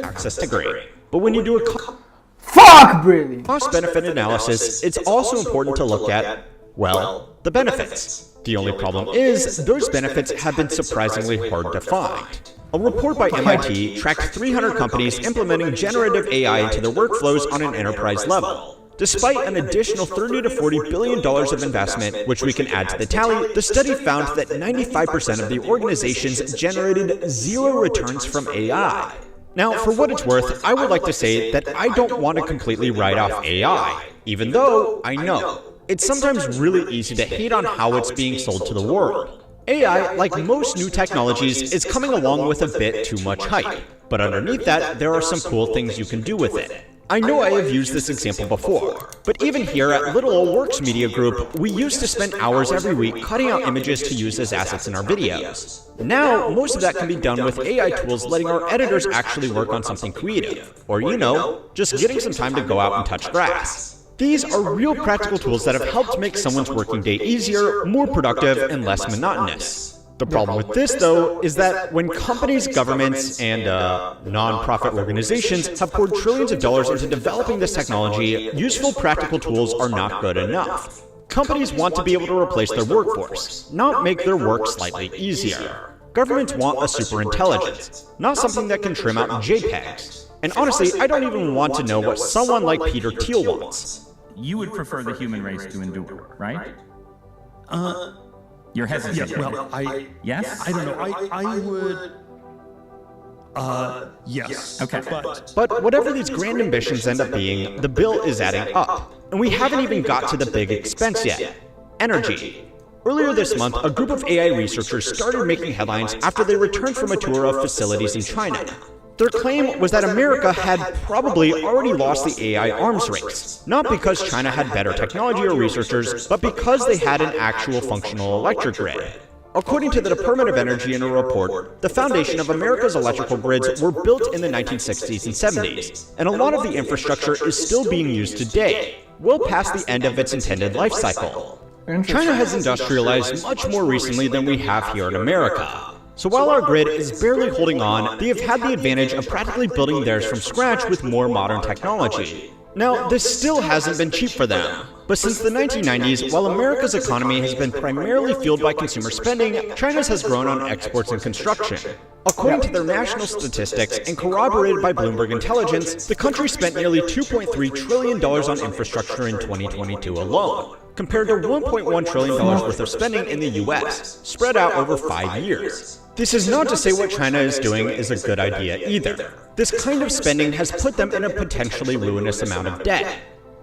access to great. But when you do Fuck, Brilliant! cost-benefit analysis, it's also important to look at, well, the benefits. The only problem is, those benefits have been surprisingly hard to find. A report by MIT tracked 300 companies implementing generative AI into their workflows on an enterprise level. Despite an additional $30 to $40 billion of investment, which we can add to the tally, the study found that 95% of the organizations generated 0 returns from AI. Now, for what it's worth, I would like to say that I don't want to completely write off AI, even though I know it's sometimes really easy to hate on how it's being sold to the world. AI, like most new technologies, is coming along with a bit too much hype, but underneath that, there are some cool things you can do with it. I know I have used this example before, but even here at Little Ol' Works Media Group, we used to spend hours every week cutting out images to use as assets in our videos. Now, most of that can be done with AI tools letting our editors actually work on something creative, or just getting some time to go out and touch grass. These are real practical tools that have helped make someone's working day easier, more productive, and less monotonous. The problem with this, though, is that when companies, governments, and non-profit organizations have poured trillions of dollars into developing this technology, useful practical tools are not good enough. Companies want to be able to replace their workforce, not make their work slightly easier. Governments want a superintelligence, not something that can trim out JPEGs. And honestly, I don't even want to know what someone like Peter Thiel wants. You would prefer the human race to endure, right? You're hesitant. Yeah, well, Yes? I don't know. I would. Yes. Okay. But whatever these grand ambitions end up being, the bill is adding up. And we haven't even got to the big expense yet. energy. Earlier this month, a group of AI researchers started making headlines after they returned from a tour of facilities in China. Their claim was that America had probably already lost the AI arms race, not because China had better technology or researchers, but because they had an actual functional electric grid. According to the Department of Energy in a report, the foundation of America's electrical grids were built in the 1960s and 70s, and a lot of the infrastructure is still being used today, well past the end of its intended life cycle. China has industrialized much more recently than we have here in America. So while our grid is barely holding on, they have had the advantage of practically building theirs from scratch with more modern technology. Now, this still hasn't been cheap for them. But since the 1990s, while America's economy has been primarily fueled by consumer spending, China's has grown on exports and construction. According to their national statistics and corroborated by Bloomberg Intelligence, the country spent nearly $2.3 trillion on infrastructure in 2022 alone, compared to $1.1 trillion worth of spending in the US, spread out over 5 years. This is not to say what China is doing is a good idea either. This kind of spending has put them in a potentially ruinous amount of debt.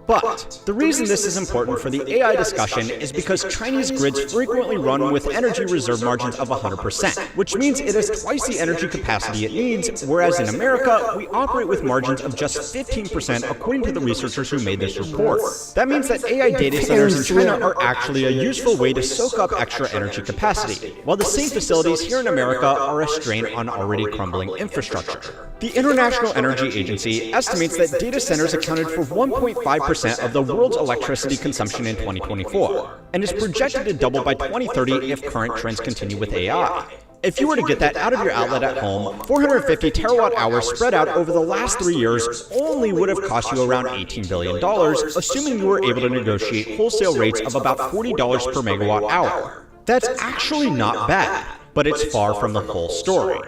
But the reason this is important for the AI discussion is because Chinese grids frequently run with energy reserve margins of 100%, which means it has twice the energy capacity it needs, whereas in America, we operate with margins of just 15% according to the researchers who made this report. That means that AI data centers in China are actually a useful way to soak up extra energy capacity, while the same facilities here in America are a strain on already crumbling infrastructure. The International Energy Agency estimates that data centers accounted for 1.5% of the world's electricity consumption in 2024, and is projected to double by 2030 if current trends continue with AI. If you were to get that out of your outlet at home, 450 terawatt hours spread out over the last 3 years only would have cost you around $18 billion, assuming you were able to negotiate wholesale rates of about $40 per megawatt hour. That's actually not bad, but it's far from the whole story.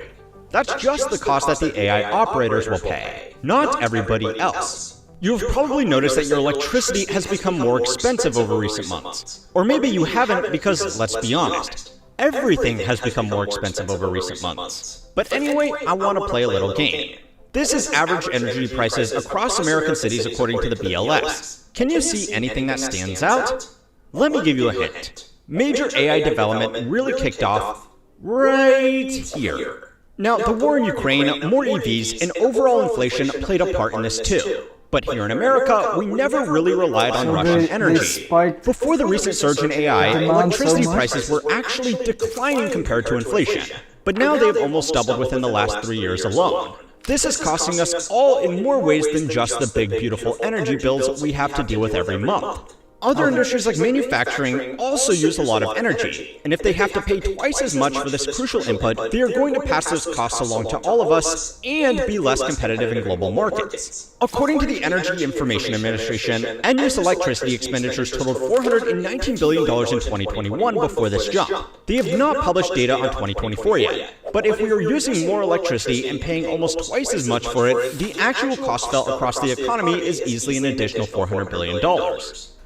That's just the cost that the AI operators will pay, not everybody else. You've probably noticed that your electricity has become more expensive over recent months. Or maybe you haven't because, let's be honest, everything has become more expensive over recent months. But anyway, I want to play a little game. This is average energy prices across American cities according to the BLS. Can you see anything that stands out? Let me give you a hint. Major AI development really kicked off right here. Now, the war in Ukraine, more EVs, and overall inflation played a part in this too. But here in America, we never really relied on Russian energy. Before the recent surge in AI, electricity prices were actually declining compared to inflation. But now they've almost doubled within the last 3 years alone. This is costing us all in more ways than just the big, beautiful energy bills we have to deal with every month. Other industries like manufacturing also use a lot of energy, and if they have to pay twice as much for this crucial input, they are going to pass those costs along to all of us and be less competitive in global markets. According to the Energy Information Administration, end-use electricity expenditures totaled $419 billion in 2021 before this jump. They have not published data on 2024 yet, but if we are using more electricity and paying almost twice as much for it, the actual cost felt across the economy is easily an additional $400 billion.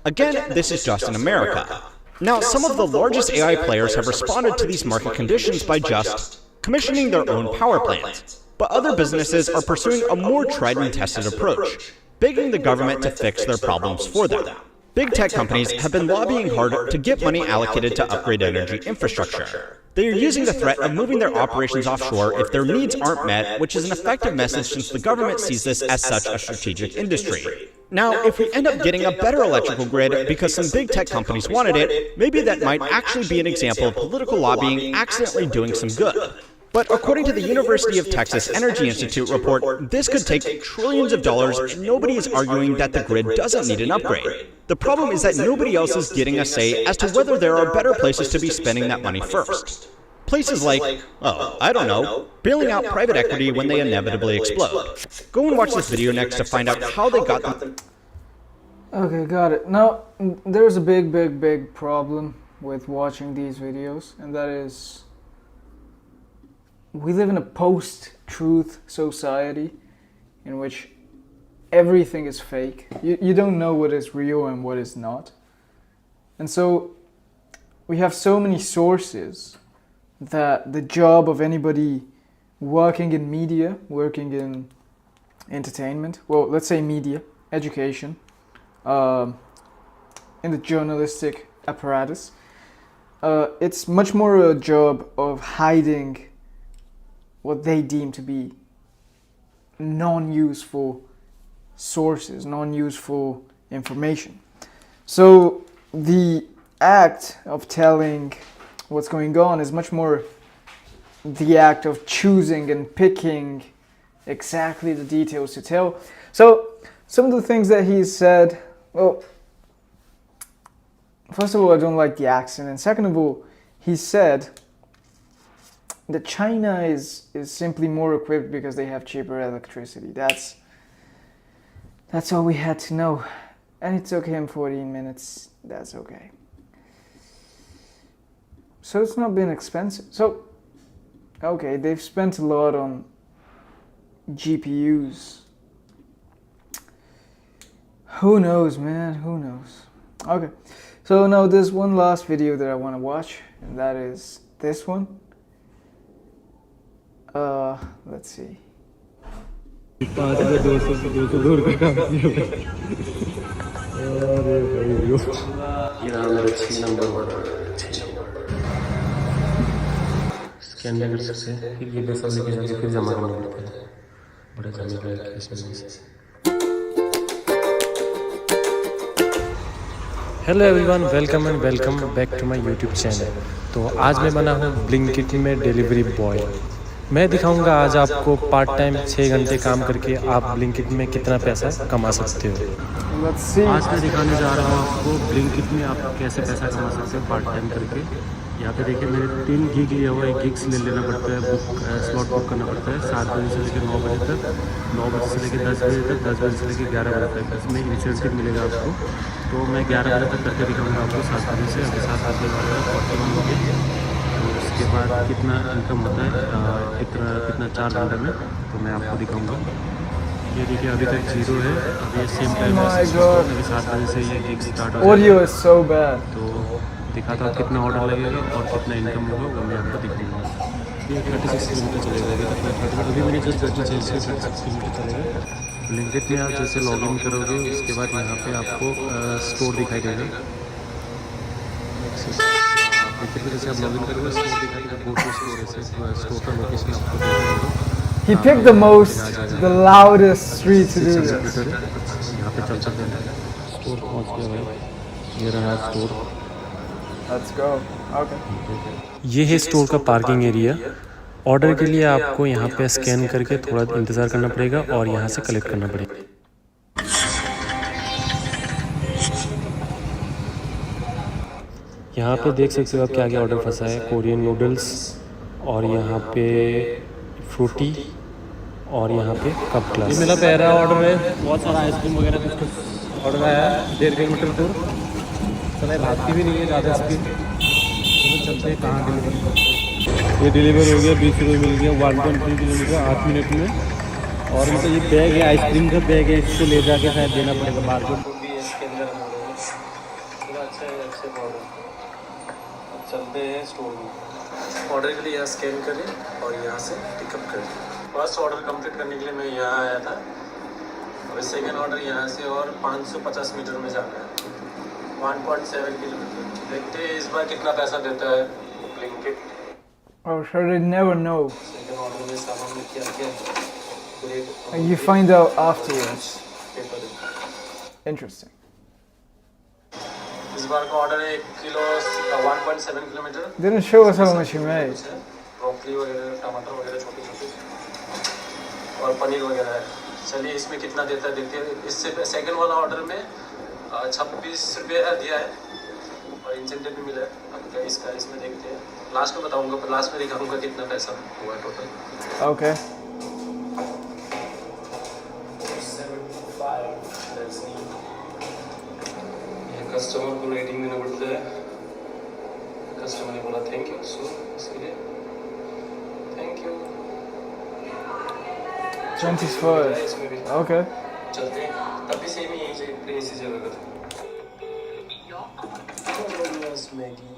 Again, this is just in America. Now, some of the largest AI players have responded to these market conditions by just commissioning their own power plants. But other businesses are pursuing a more tried and tested approach, begging the government to fix their problems for them. Big tech companies have been lobbying hard to get money allocated to upgrade energy infrastructure. They are using the threat of moving their operations offshore if their needs aren't met, which is an effective message since the government sees this as such a strategic industry. Now, if we end up getting a better electrical grid because some big tech companies wanted it, maybe that might actually be an example of political lobbying accidentally doing some good. But according to the University of Texas Energy Institute report, this could take trillions of dollars, and nobody is arguing that the grid doesn't need an upgrade. The problem is that nobody else is getting a say as to whether there are better places to be spending that money first. Places like, I don't know, bailing out private equity when they inevitably explode. Go and watch this video next to find out how they got them. Okay, got it. Now, there's a big problem with watching these videos, and that is we live in a post-truth society in which everything is fake. You don't know what is real and what is not. And so we have so many sources that the job of anybody working in media, working in entertainment, well, let's say media, education, in the journalistic apparatus. It's much more a job of hiding what they deem to be non-useful sources, non-useful information. So the act of telling what's going on is much more the act of choosing and picking exactly the details to tell. So some of the things that he said, well, first of all, I don't like the accent, and second of all, he said that China is simply more equipped because they have cheaper electricity. That's all we had to know. And it took him 14 minutes. That's okay. So it's not been expensive. So, okay, they've spent a lot on GPUs. Who knows, man? Who knows? Okay. So now there's one last video that I want to watch, and that is this one. Let's see. Scan भी कर सकते हैं, फिर ये पैसा लेके जाके फिर जमा करना पड़ता है, बड़ा झमेला है इसमें। Hello everyone, welcome and welcome back to my YouTube channel. तो आज मैं बना हूँ ब्लिंकिट में डिलीवरी बॉय। मैं दिखाऊंगा आज आपको पार्ट टाइम 6 घंटे काम करके आप ब्लिंकिट में कितना पैसा कमा सकते हो। आज मैं दिखाने जा रहा हूँ आपको ब्लिंकिट में आप कैसे पैसा कमा सकते हो पार्ट टाइम करके। यहाँ पे देखिए मैंने 3 गिग लिया हुआ है, 1 गिग्स ले लेना पड़ता है, स्लॉट बुक करना पड़ता है 7 बजे से लेकर 9 बजे तक, 9 बजे से लेकर 10 बजे तक, 10 बजे से लेकर 11 बजे तक। इसमें इंसेंटिव मिलेगा आपको। तो मैं 11 बजे तक करके दिखाऊंगा आपको 7 बजे से। अभी 7 बजे वाला 41 हो गया। तो उसके बाद कितना इनकम होता है कितना 4 घंटे में, तो मैं आपको दिखाऊँगा। ये देखिए अभी तक 0 है। अभी सेम टाइम अभी 7 बजे से ये गिग स्टार्ट हो गया। तो दिखाता हूँ कितना ऑर्डर लगेगा और कितना इनकम होगा, वो मैं आपको दिखाऊंगा। ये 36 किलोमीटर चलेगा। अभी मैंने जस्ट 36 किलोमीटर चलेगा। ब्लिंकिट में आप जैसे लॉगिन करोगे उसके बाद यहाँ पे आपको स्टोर दिखाई देगा। ब्लिंकिट में जैसे आप लॉगिन करोगे स्टोर दिखाई देगा, गो टू स्टोर ऐसे स्टोर का लोकेशन आपको दिखाएगा। He picked the loudest street to do this. यहाँ पे चल सकते हैं। स्टोर पहुँच गया भाई, ये रहा स्टोर। Let's go. Okay. ये है स्टोर का पार्किंग एरिया। ऑर्डर के लिए आपको यहाँ पे स्कैन करके थोड़ा इंतज़ार करना पड़ेगा और यहाँ से कलेक्ट करना पड़ेगा। यहाँ पे देख सकते हो आप क्या क्या ऑर्डर फंसा है। कोरियन नूडल्स और यहाँ पे फ्रूटी और यहाँ पे कप ग्लास। ये मेरा पहला ऑर्डर है। बहुत सारा आइसक्रीम वगैरह कुछ ऑर्डर आया है। 1.5 किलोमीटर दूर चला, भागती भी नहीं है ज़्यादा स्पीड। तो चलते हैं कहाँ डिलीवर। ये डिलीवर हो गया, 20 रुपये मिल गया, 1.3 किलोमीटर 8 मिनट में। और मतलब ये बैग है, आइसक्रीम का बैग है, इसको ले जाके शायद देना पड़ेगा मार्केट को भी। इसके अंदर पूरा अच्छा है, अच्छे ऑर्डर। अब चलते हैं स्टोर में। ऑर्डर के लिए यहाँ स्कैन करें और यहाँ से पिकअप करें। फर्स्ट ऑर्डर कंप्लीट करने के लिए मैं यहाँ आया था। और सेकेंड ऑर्डर यहाँ से और 550 मीटर में जाना है, 1.7 किलोमीटर। देखते हैं इस बार कितना पैसा देता है Blinkit. Oh, sure, they never know. Second order में सामान में क्या क्या You find out afterwards. Interesting. इस बार का ऑर्डर है 1 kilo 1.7 kilometre. Didn't show us how much you made. Broccoli वगैरह, टमाटर वगैरह छोटे छोटे और पनीर वगैरह है। चलिए इसमें कितना देता है देखते हैं। इससे सेकेंड वाला ऑर्डर में 26 रुपये दिया है और इंसेंटिव भी मिला है। अब क्या इसका इसमें देखते हैं, लास्ट में बताऊंगा, लास्ट में दिखाऊंगा कितना पैसा हुआ टोटल। Okay. 75 ये कस्टमर को रेटिंग देना पड़ता है। कस्टमर ने बोला थैंक यू, सो इसलिए थैंक यू। 25. Okay. चलते हैं, तभी सेम ही यहीं से प्लेन से जगह का। मैगी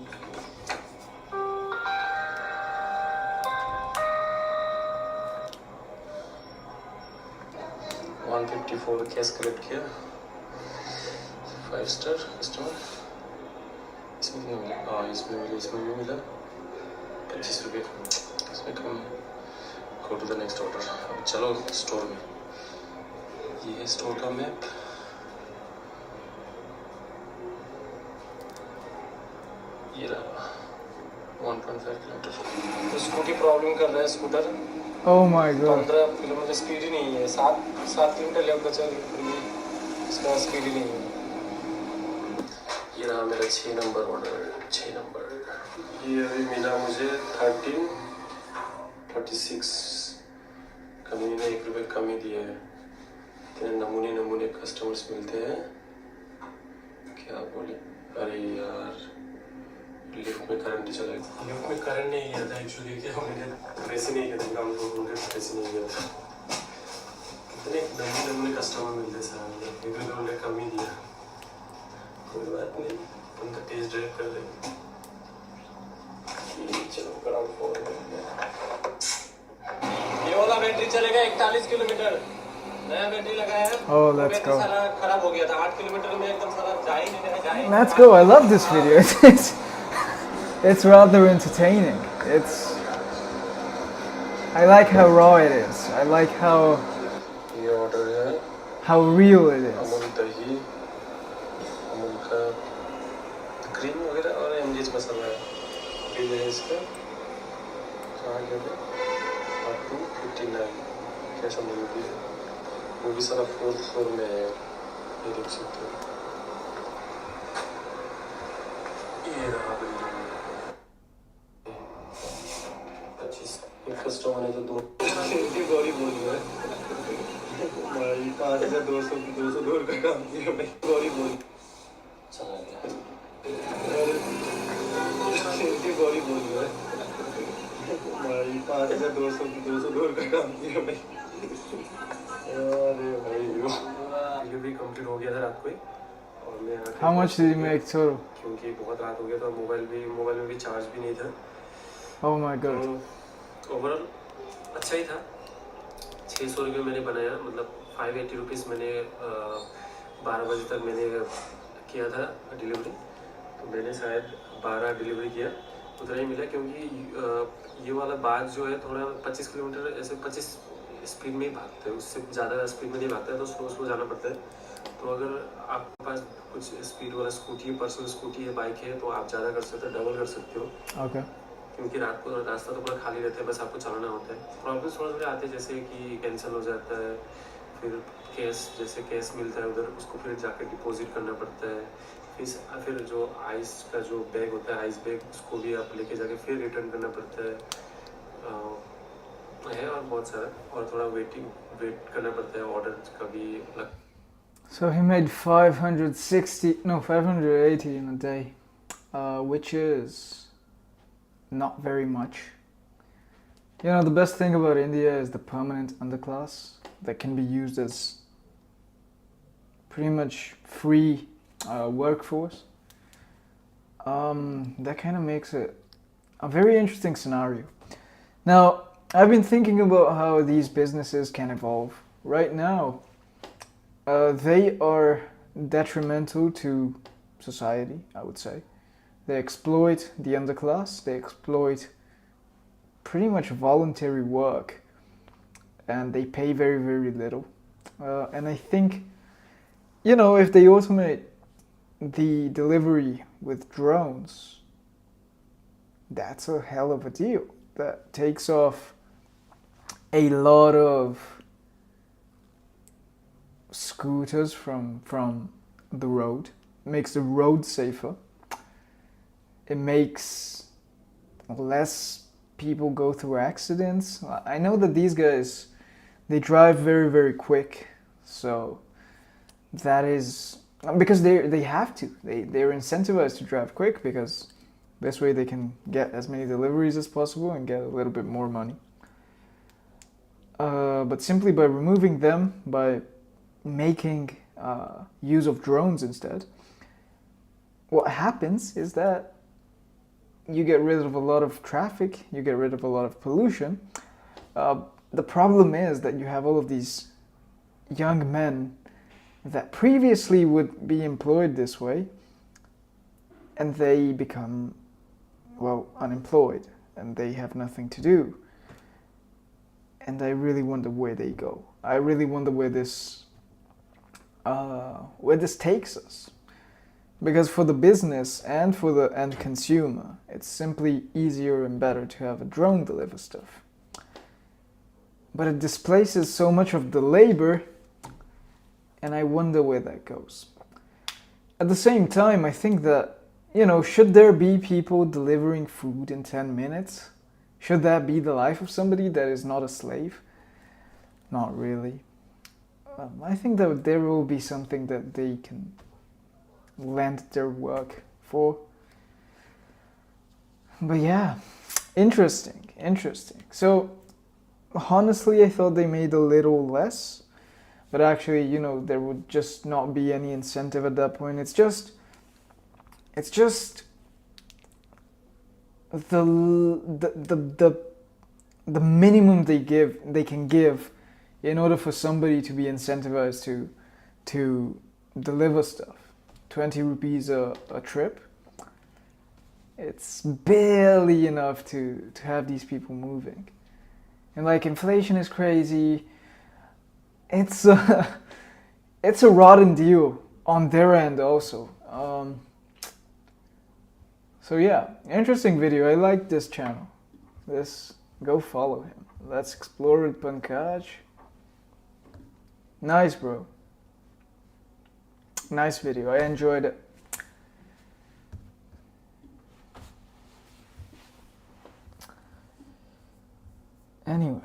154 कैश कलेक्ट किया। 5 स्टार कस्टमर। इसमें नहीं मिला, हाँ इसमें मिला, इसमें भी मिला 25 रुपये, इसमें कम है। Go to the next order. अब चलो स्टोर में, ये है स्टोर का मैप। ये रहा 1.5 किलोमीटर। तो स्कूटी प्रॉब्लम कर रहा है scooter. Oh my god. 15 kilometre speed ही नहीं है, 7 किलोमीटर लेवल चल फिर भी इसका स्पीड ही नहीं है। ये रहा मेरा 6 नंबर ऑर्डर, 6 नंबर। ये अभी मिला मुझे 36। कंपनी ने 1 रुपये कम ही दिए है। इतने नमूने कस्टमर्स मिलते हैं, क्या बोले। अरे यार लिफ्ट में करंट चला गया। लिफ्ट में करंट नहीं गया था एक्चुअली, क्या मैंने पैसे नहीं किया था, काम तो उनके पैसे नहीं किया था। कितने नमूने कस्टमर मिलते सर, 1 रुपये उन्होंने कम ही दिया। कोई बात नहीं, हम तो टेस्ट ड्राइव कर रहे। चलो ग्राउंड फ्लोर में ये वाला बैटरी चलेगा 41 किलोमीटर, नया बैटरी लगाया है। Oh, let's go. सारा खराब हो गया था, 8 किलोमीटर में एकदम सारा जा ही नहीं रहा। Let's go. I love this video. It's rather entertaining. I like how raw it is. I like ये ऑर्डर है how real it is. Amul दही, अमूल का क्रीम वगैरह और एमडीएच मसाला है। बिल है इसका, कहाँ गया, 259 कैश ऑन डिलीवरी है। वो भी सारा 4th फ्लोर में है, ये देख सकते हो। ये रहा बिल्डिंग 25। एक कस्टमर ने तो 2 गौरी बोल दिया भाई, 5202 का काम किया भाई, गौरी बोल चला गया। गौरी बोल दिया भाई, 5202 का काम किया भाई। अरे भाई डिलीवरी कंप्लीट हो गया था रात को ही, और मैं How much did you make total? क्योंकि बहुत रात हो गया था, मोबाइल में भी चार्ज भी नहीं था। Oh my god. तो ओवरऑल अच्छा ही था। 600 रुपये मैंने बनाया, मतलब 580 रुपीज़ मैंने 12 बजे तक मैंने किया था डिलीवरी। तो मैंने शायद 12 डिलीवरी किया, उतना ही मिला। क्योंकि ये वाला बाग जो है थोड़ा 25 किलोमीटर ऐसे 25 स्पीड में ही भागता है, उससे ज़्यादा स्पीड में नहीं भागता है, तो स्लो जाना पड़ता है। तो अगर आपके पास कुछ स्पीड वाला स्कूटी है, पर्सनल स्कूटी है, बाइक है, तो आप ज़्यादा कर सकते हो, डबल कर सकते हो। Okay. क्योंकि रात को रास्ता तो पूरा खाली रहता है, बस आपको चलाना होता है। प्रॉब्लम्स थोड़े आते हैं, जैसे कि कैंसिल हो जाता है, फिर कैश मिलता है उधर, उसको फिर जाकर डिपॉजिट करना पड़ता है। फिर जो आइस का जो बैग होता है, आइस बैग, उसको भी आप लेके जाके फिर रिटर्न करना पड़ता है और बहुत सारा, और थोड़ा वेट करना पड़ता है ऑर्डर का भी। So he made 580 in a day, which is not very much. You know, the best thing about India is the permanent underclass that can be used as pretty much free workforce. That kind of makes it a very interesting scenario. Now, I've been thinking about how these businesses can evolve. Right now, they are detrimental to society, I would say. They exploit the underclass, they exploit pretty much voluntary work, and they pay very, very little. And I think, you know, if they automate the delivery with drones, that's a hell of a deal. That takes off a lot of scooters from the road, makes the road safer. It makes less people go through accidents. I know that these guys, they drive very, very quick, so that is because they have to. They're incentivized to drive quick because this way they can get as many deliveries as possible and get a little bit more money. But simply by removing them, by making use of drones instead, what happens is that you get rid of a lot of traffic, you get rid of a lot of pollution. The problem is that you have all of these young men that previously would be employed this way, and they become, well, unemployed, and they have nothing to do. And I really wonder where they go. I really wonder where this takes us. Because for the business and for the end consumer, it's simply easier and better to have a drone deliver stuff. But it displaces so much of the labor, and I wonder where that goes. At the same time, I think that, should there be people delivering food in 10 minutes? Should that be the life of somebody that is not a slave? Not really. I think that there will be something that they can lend their work for. But yeah, interesting. So, honestly, I thought they made a little less. But actually, there would just not be any incentive at that point. It's just the minimum they can give in order for somebody to be incentivized to deliver stuff. 20 rupees a trip. It's barely enough to have these people moving. And inflation is crazy. It's a rotten deal on their end also. So yeah, interesting video. I like this channel. Go follow him. Let's explore it, Pankaj. Nice, bro. Nice video. I enjoyed it. Anyway.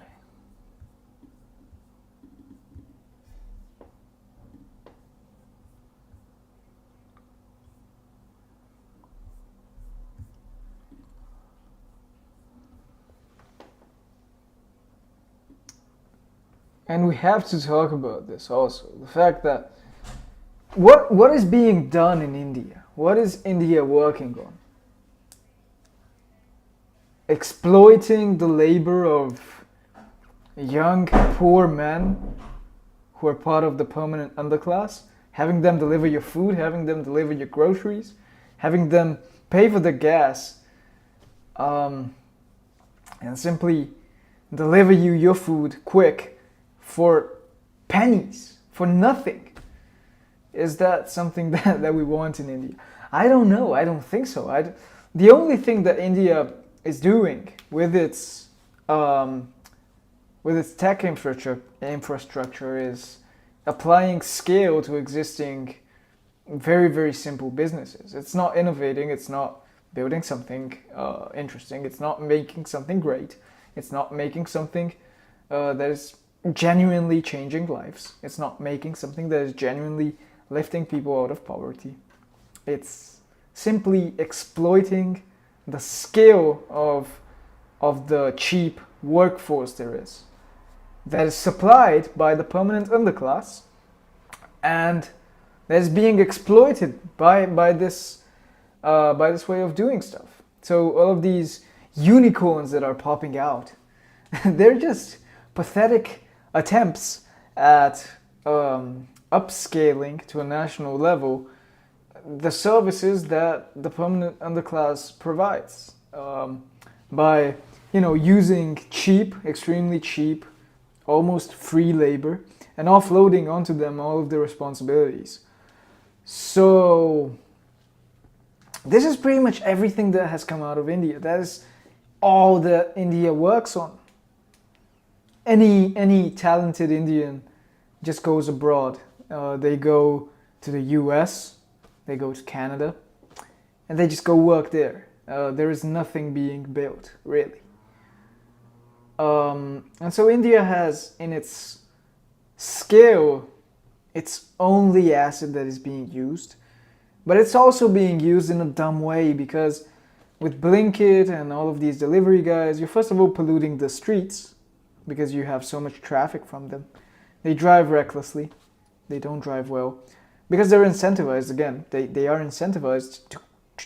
And we have to talk about this also. The fact that what is being done in India? What is India working on? Exploiting the labor of young, poor men who are part of the permanent underclass, having them deliver your food, having them deliver your groceries, having them pay for the gas, and simply deliver you your food quick for pennies, for nothing. Is that something that we want in India? I don't know. I don't think so. The only thing that India is doing with its tech infrastructure is applying scale to existing very, very simple businesses. It's not innovating. It's not building something interesting. It's not making something great. It's not making something that is genuinely changing lives. It's not making something that is genuinely lifting people out of poverty. It's simply exploiting the scale of the cheap workforce there is, that is supplied by the permanent underclass, and that is being exploited by this way of doing stuff. So all of these unicorns that are popping out, they're just pathetic attempts at upscaling to a national level the services that the permanent underclass provides, by using cheap, extremely cheap, almost free labor and offloading onto them all of the responsibilities. So this is pretty much everything that has come out of India. That is all that India works on. Any talented Indian just goes abroad. They go to the US, they go to Canada, and they just go work there. There is nothing being built, really. And so India has, in its scale, its only asset that is being used. But it's also being used in a dumb way, because with Blinkit and all of these delivery guys, you're first of all polluting the streets because you have so much traffic from them. They drive recklessly. They don't drive well. Because they're incentivized, again, they are incentivized to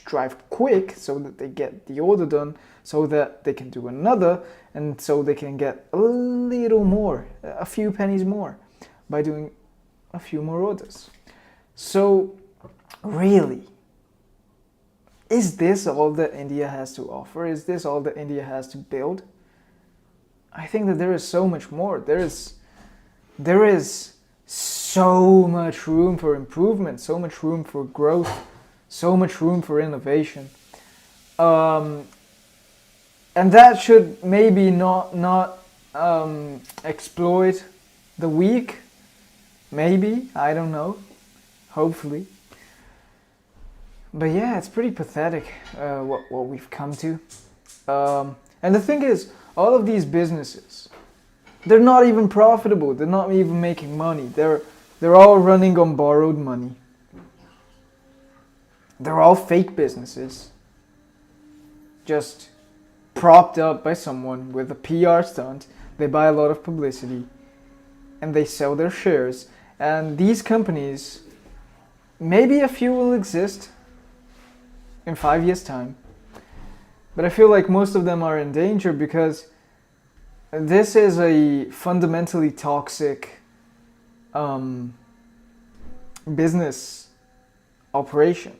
drive quick so that they get the order done, so that they can do another, and so they can get a little more, a few pennies more, by doing a few more orders. So, really, is this all that India has to offer? Is this all that India has to build? I think that there is so much more. There is so much room for improvement, so much room for growth, so much room for innovation. And that should maybe not exploit the weak. Maybe, I don't know. Hopefully. But yeah, it's pretty pathetic what we've come to. And the thing is, all of these businesses, they're not even profitable. They're not even making money. They're all running on borrowed money. They're all fake businesses, just propped up by someone with a PR stunt. They buy a lot of publicity and they sell their shares. And these companies, maybe a few will exist in 5 years' time. But I feel like most of them are in danger because this is a fundamentally toxic business operation.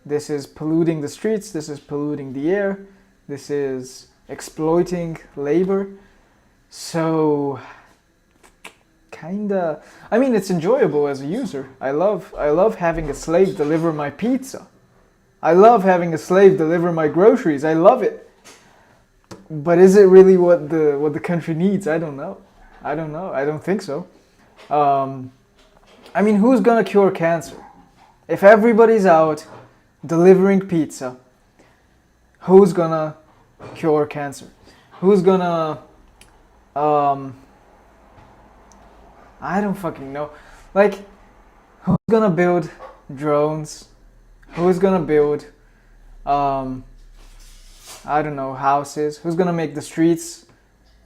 This is polluting the streets, this is polluting the air, this is exploiting labor. So, kinda, I mean, it's enjoyable as a user. I love having a slave deliver my pizza. I love having a slave deliver my groceries. I love it. But is it really what the country needs? I don't know. I don't think so. I mean, who's gonna cure cancer? If everybody's out delivering pizza, who's gonna cure cancer? Who's gonna I don't fucking know. Like, who's gonna build drones? Who's gonna build I don't know, houses? Who's gonna make the streets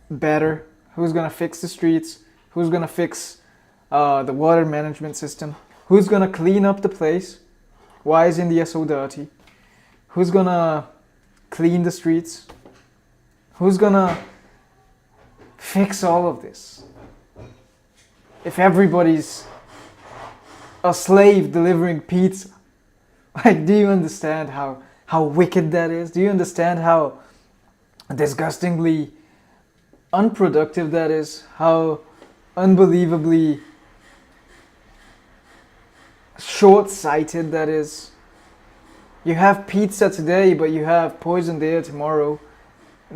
better? Who's gonna fix the streets? Who's gonna fix the water management system? Who's gonna clean up the place? Why is India so dirty? Who's gonna clean the streets? Who's gonna fix all of this? If everybody's a slave delivering pizza. Like, do you understand how wicked that is? Do you understand how disgustingly unproductive that is? How unbelievably short-sighted that is? You have pizza today, but you have poisoned air tomorrow.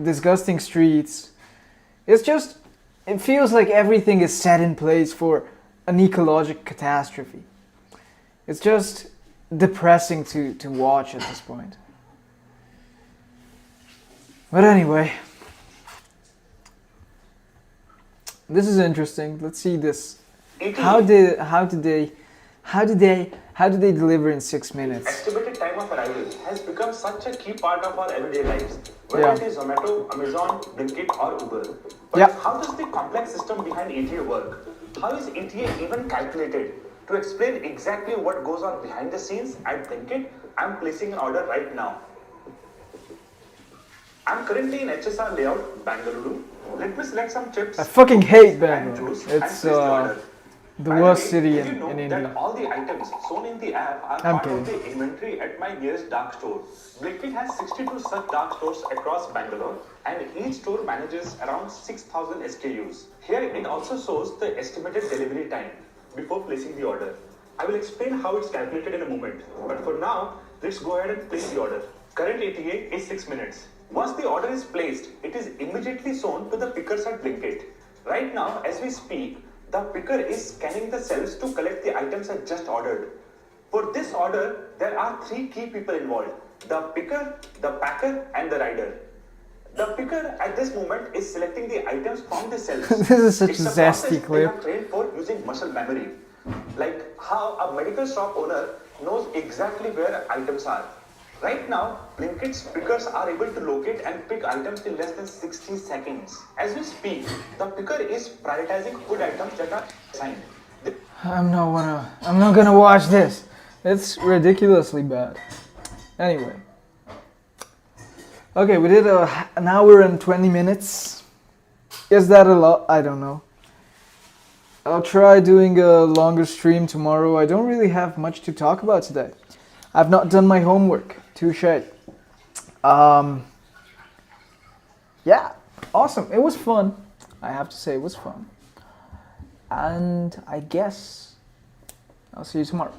Disgusting streets. It feels like everything is set in place for an ecological catastrophe. It's just depressing to watch at this point. But anyway, this is interesting. Let's see this. How did they deliver in 6 minutes? Estimated time of arrival has become such a key part of our everyday lives, whether it is Zomato, Amazon, Blinkit or Uber. But how does the complex system behind ETA work? How is ETA even calculated? To explain exactly what goes on behind the scenes at Blinkit, I'm placing an order right now. I'm currently in HSR layout, Bangalore. Let me select some chips. I fucking hate Bangalore. It's the worst city in India. That all the items shown in the app are part of the inventory at my nearest dark store. Blinkit has 62 such dark stores across Bangalore, and each store manages around 6,000 SKUs. Here it also shows the estimated delivery time before placing the order. I will explain how it's calculated in a moment, but for now, let's go ahead and place the order. Current ETA is 6 minutes. Once the order is placed, it is immediately shown to the pickers at Blinkit. Right now, as we speak, the picker is scanning the cells to collect the items I just ordered. For this order, there are 3 key people involved: the picker, the packer, and the rider. The picker at this moment is selecting the items from the cells. This is such a zesty clip. They are trained for using muscle memory, like how a medical shop owner knows exactly where items are. Right now, Blinkit's pickers are able to locate and pick items in less than 60 seconds. As we speak, the picker is prioritizing food items that are assigned. I'm not gonna watch this. It's ridiculously bad. Anyway. Okay, we did an hour and 20 minutes. Is that a lot? I don't know. I'll try doing a longer stream tomorrow. I don't really have much to talk about today. I've not done my homework. Touche. Yeah, awesome. It was fun. I have to say it was fun. And I guess I'll see you tomorrow.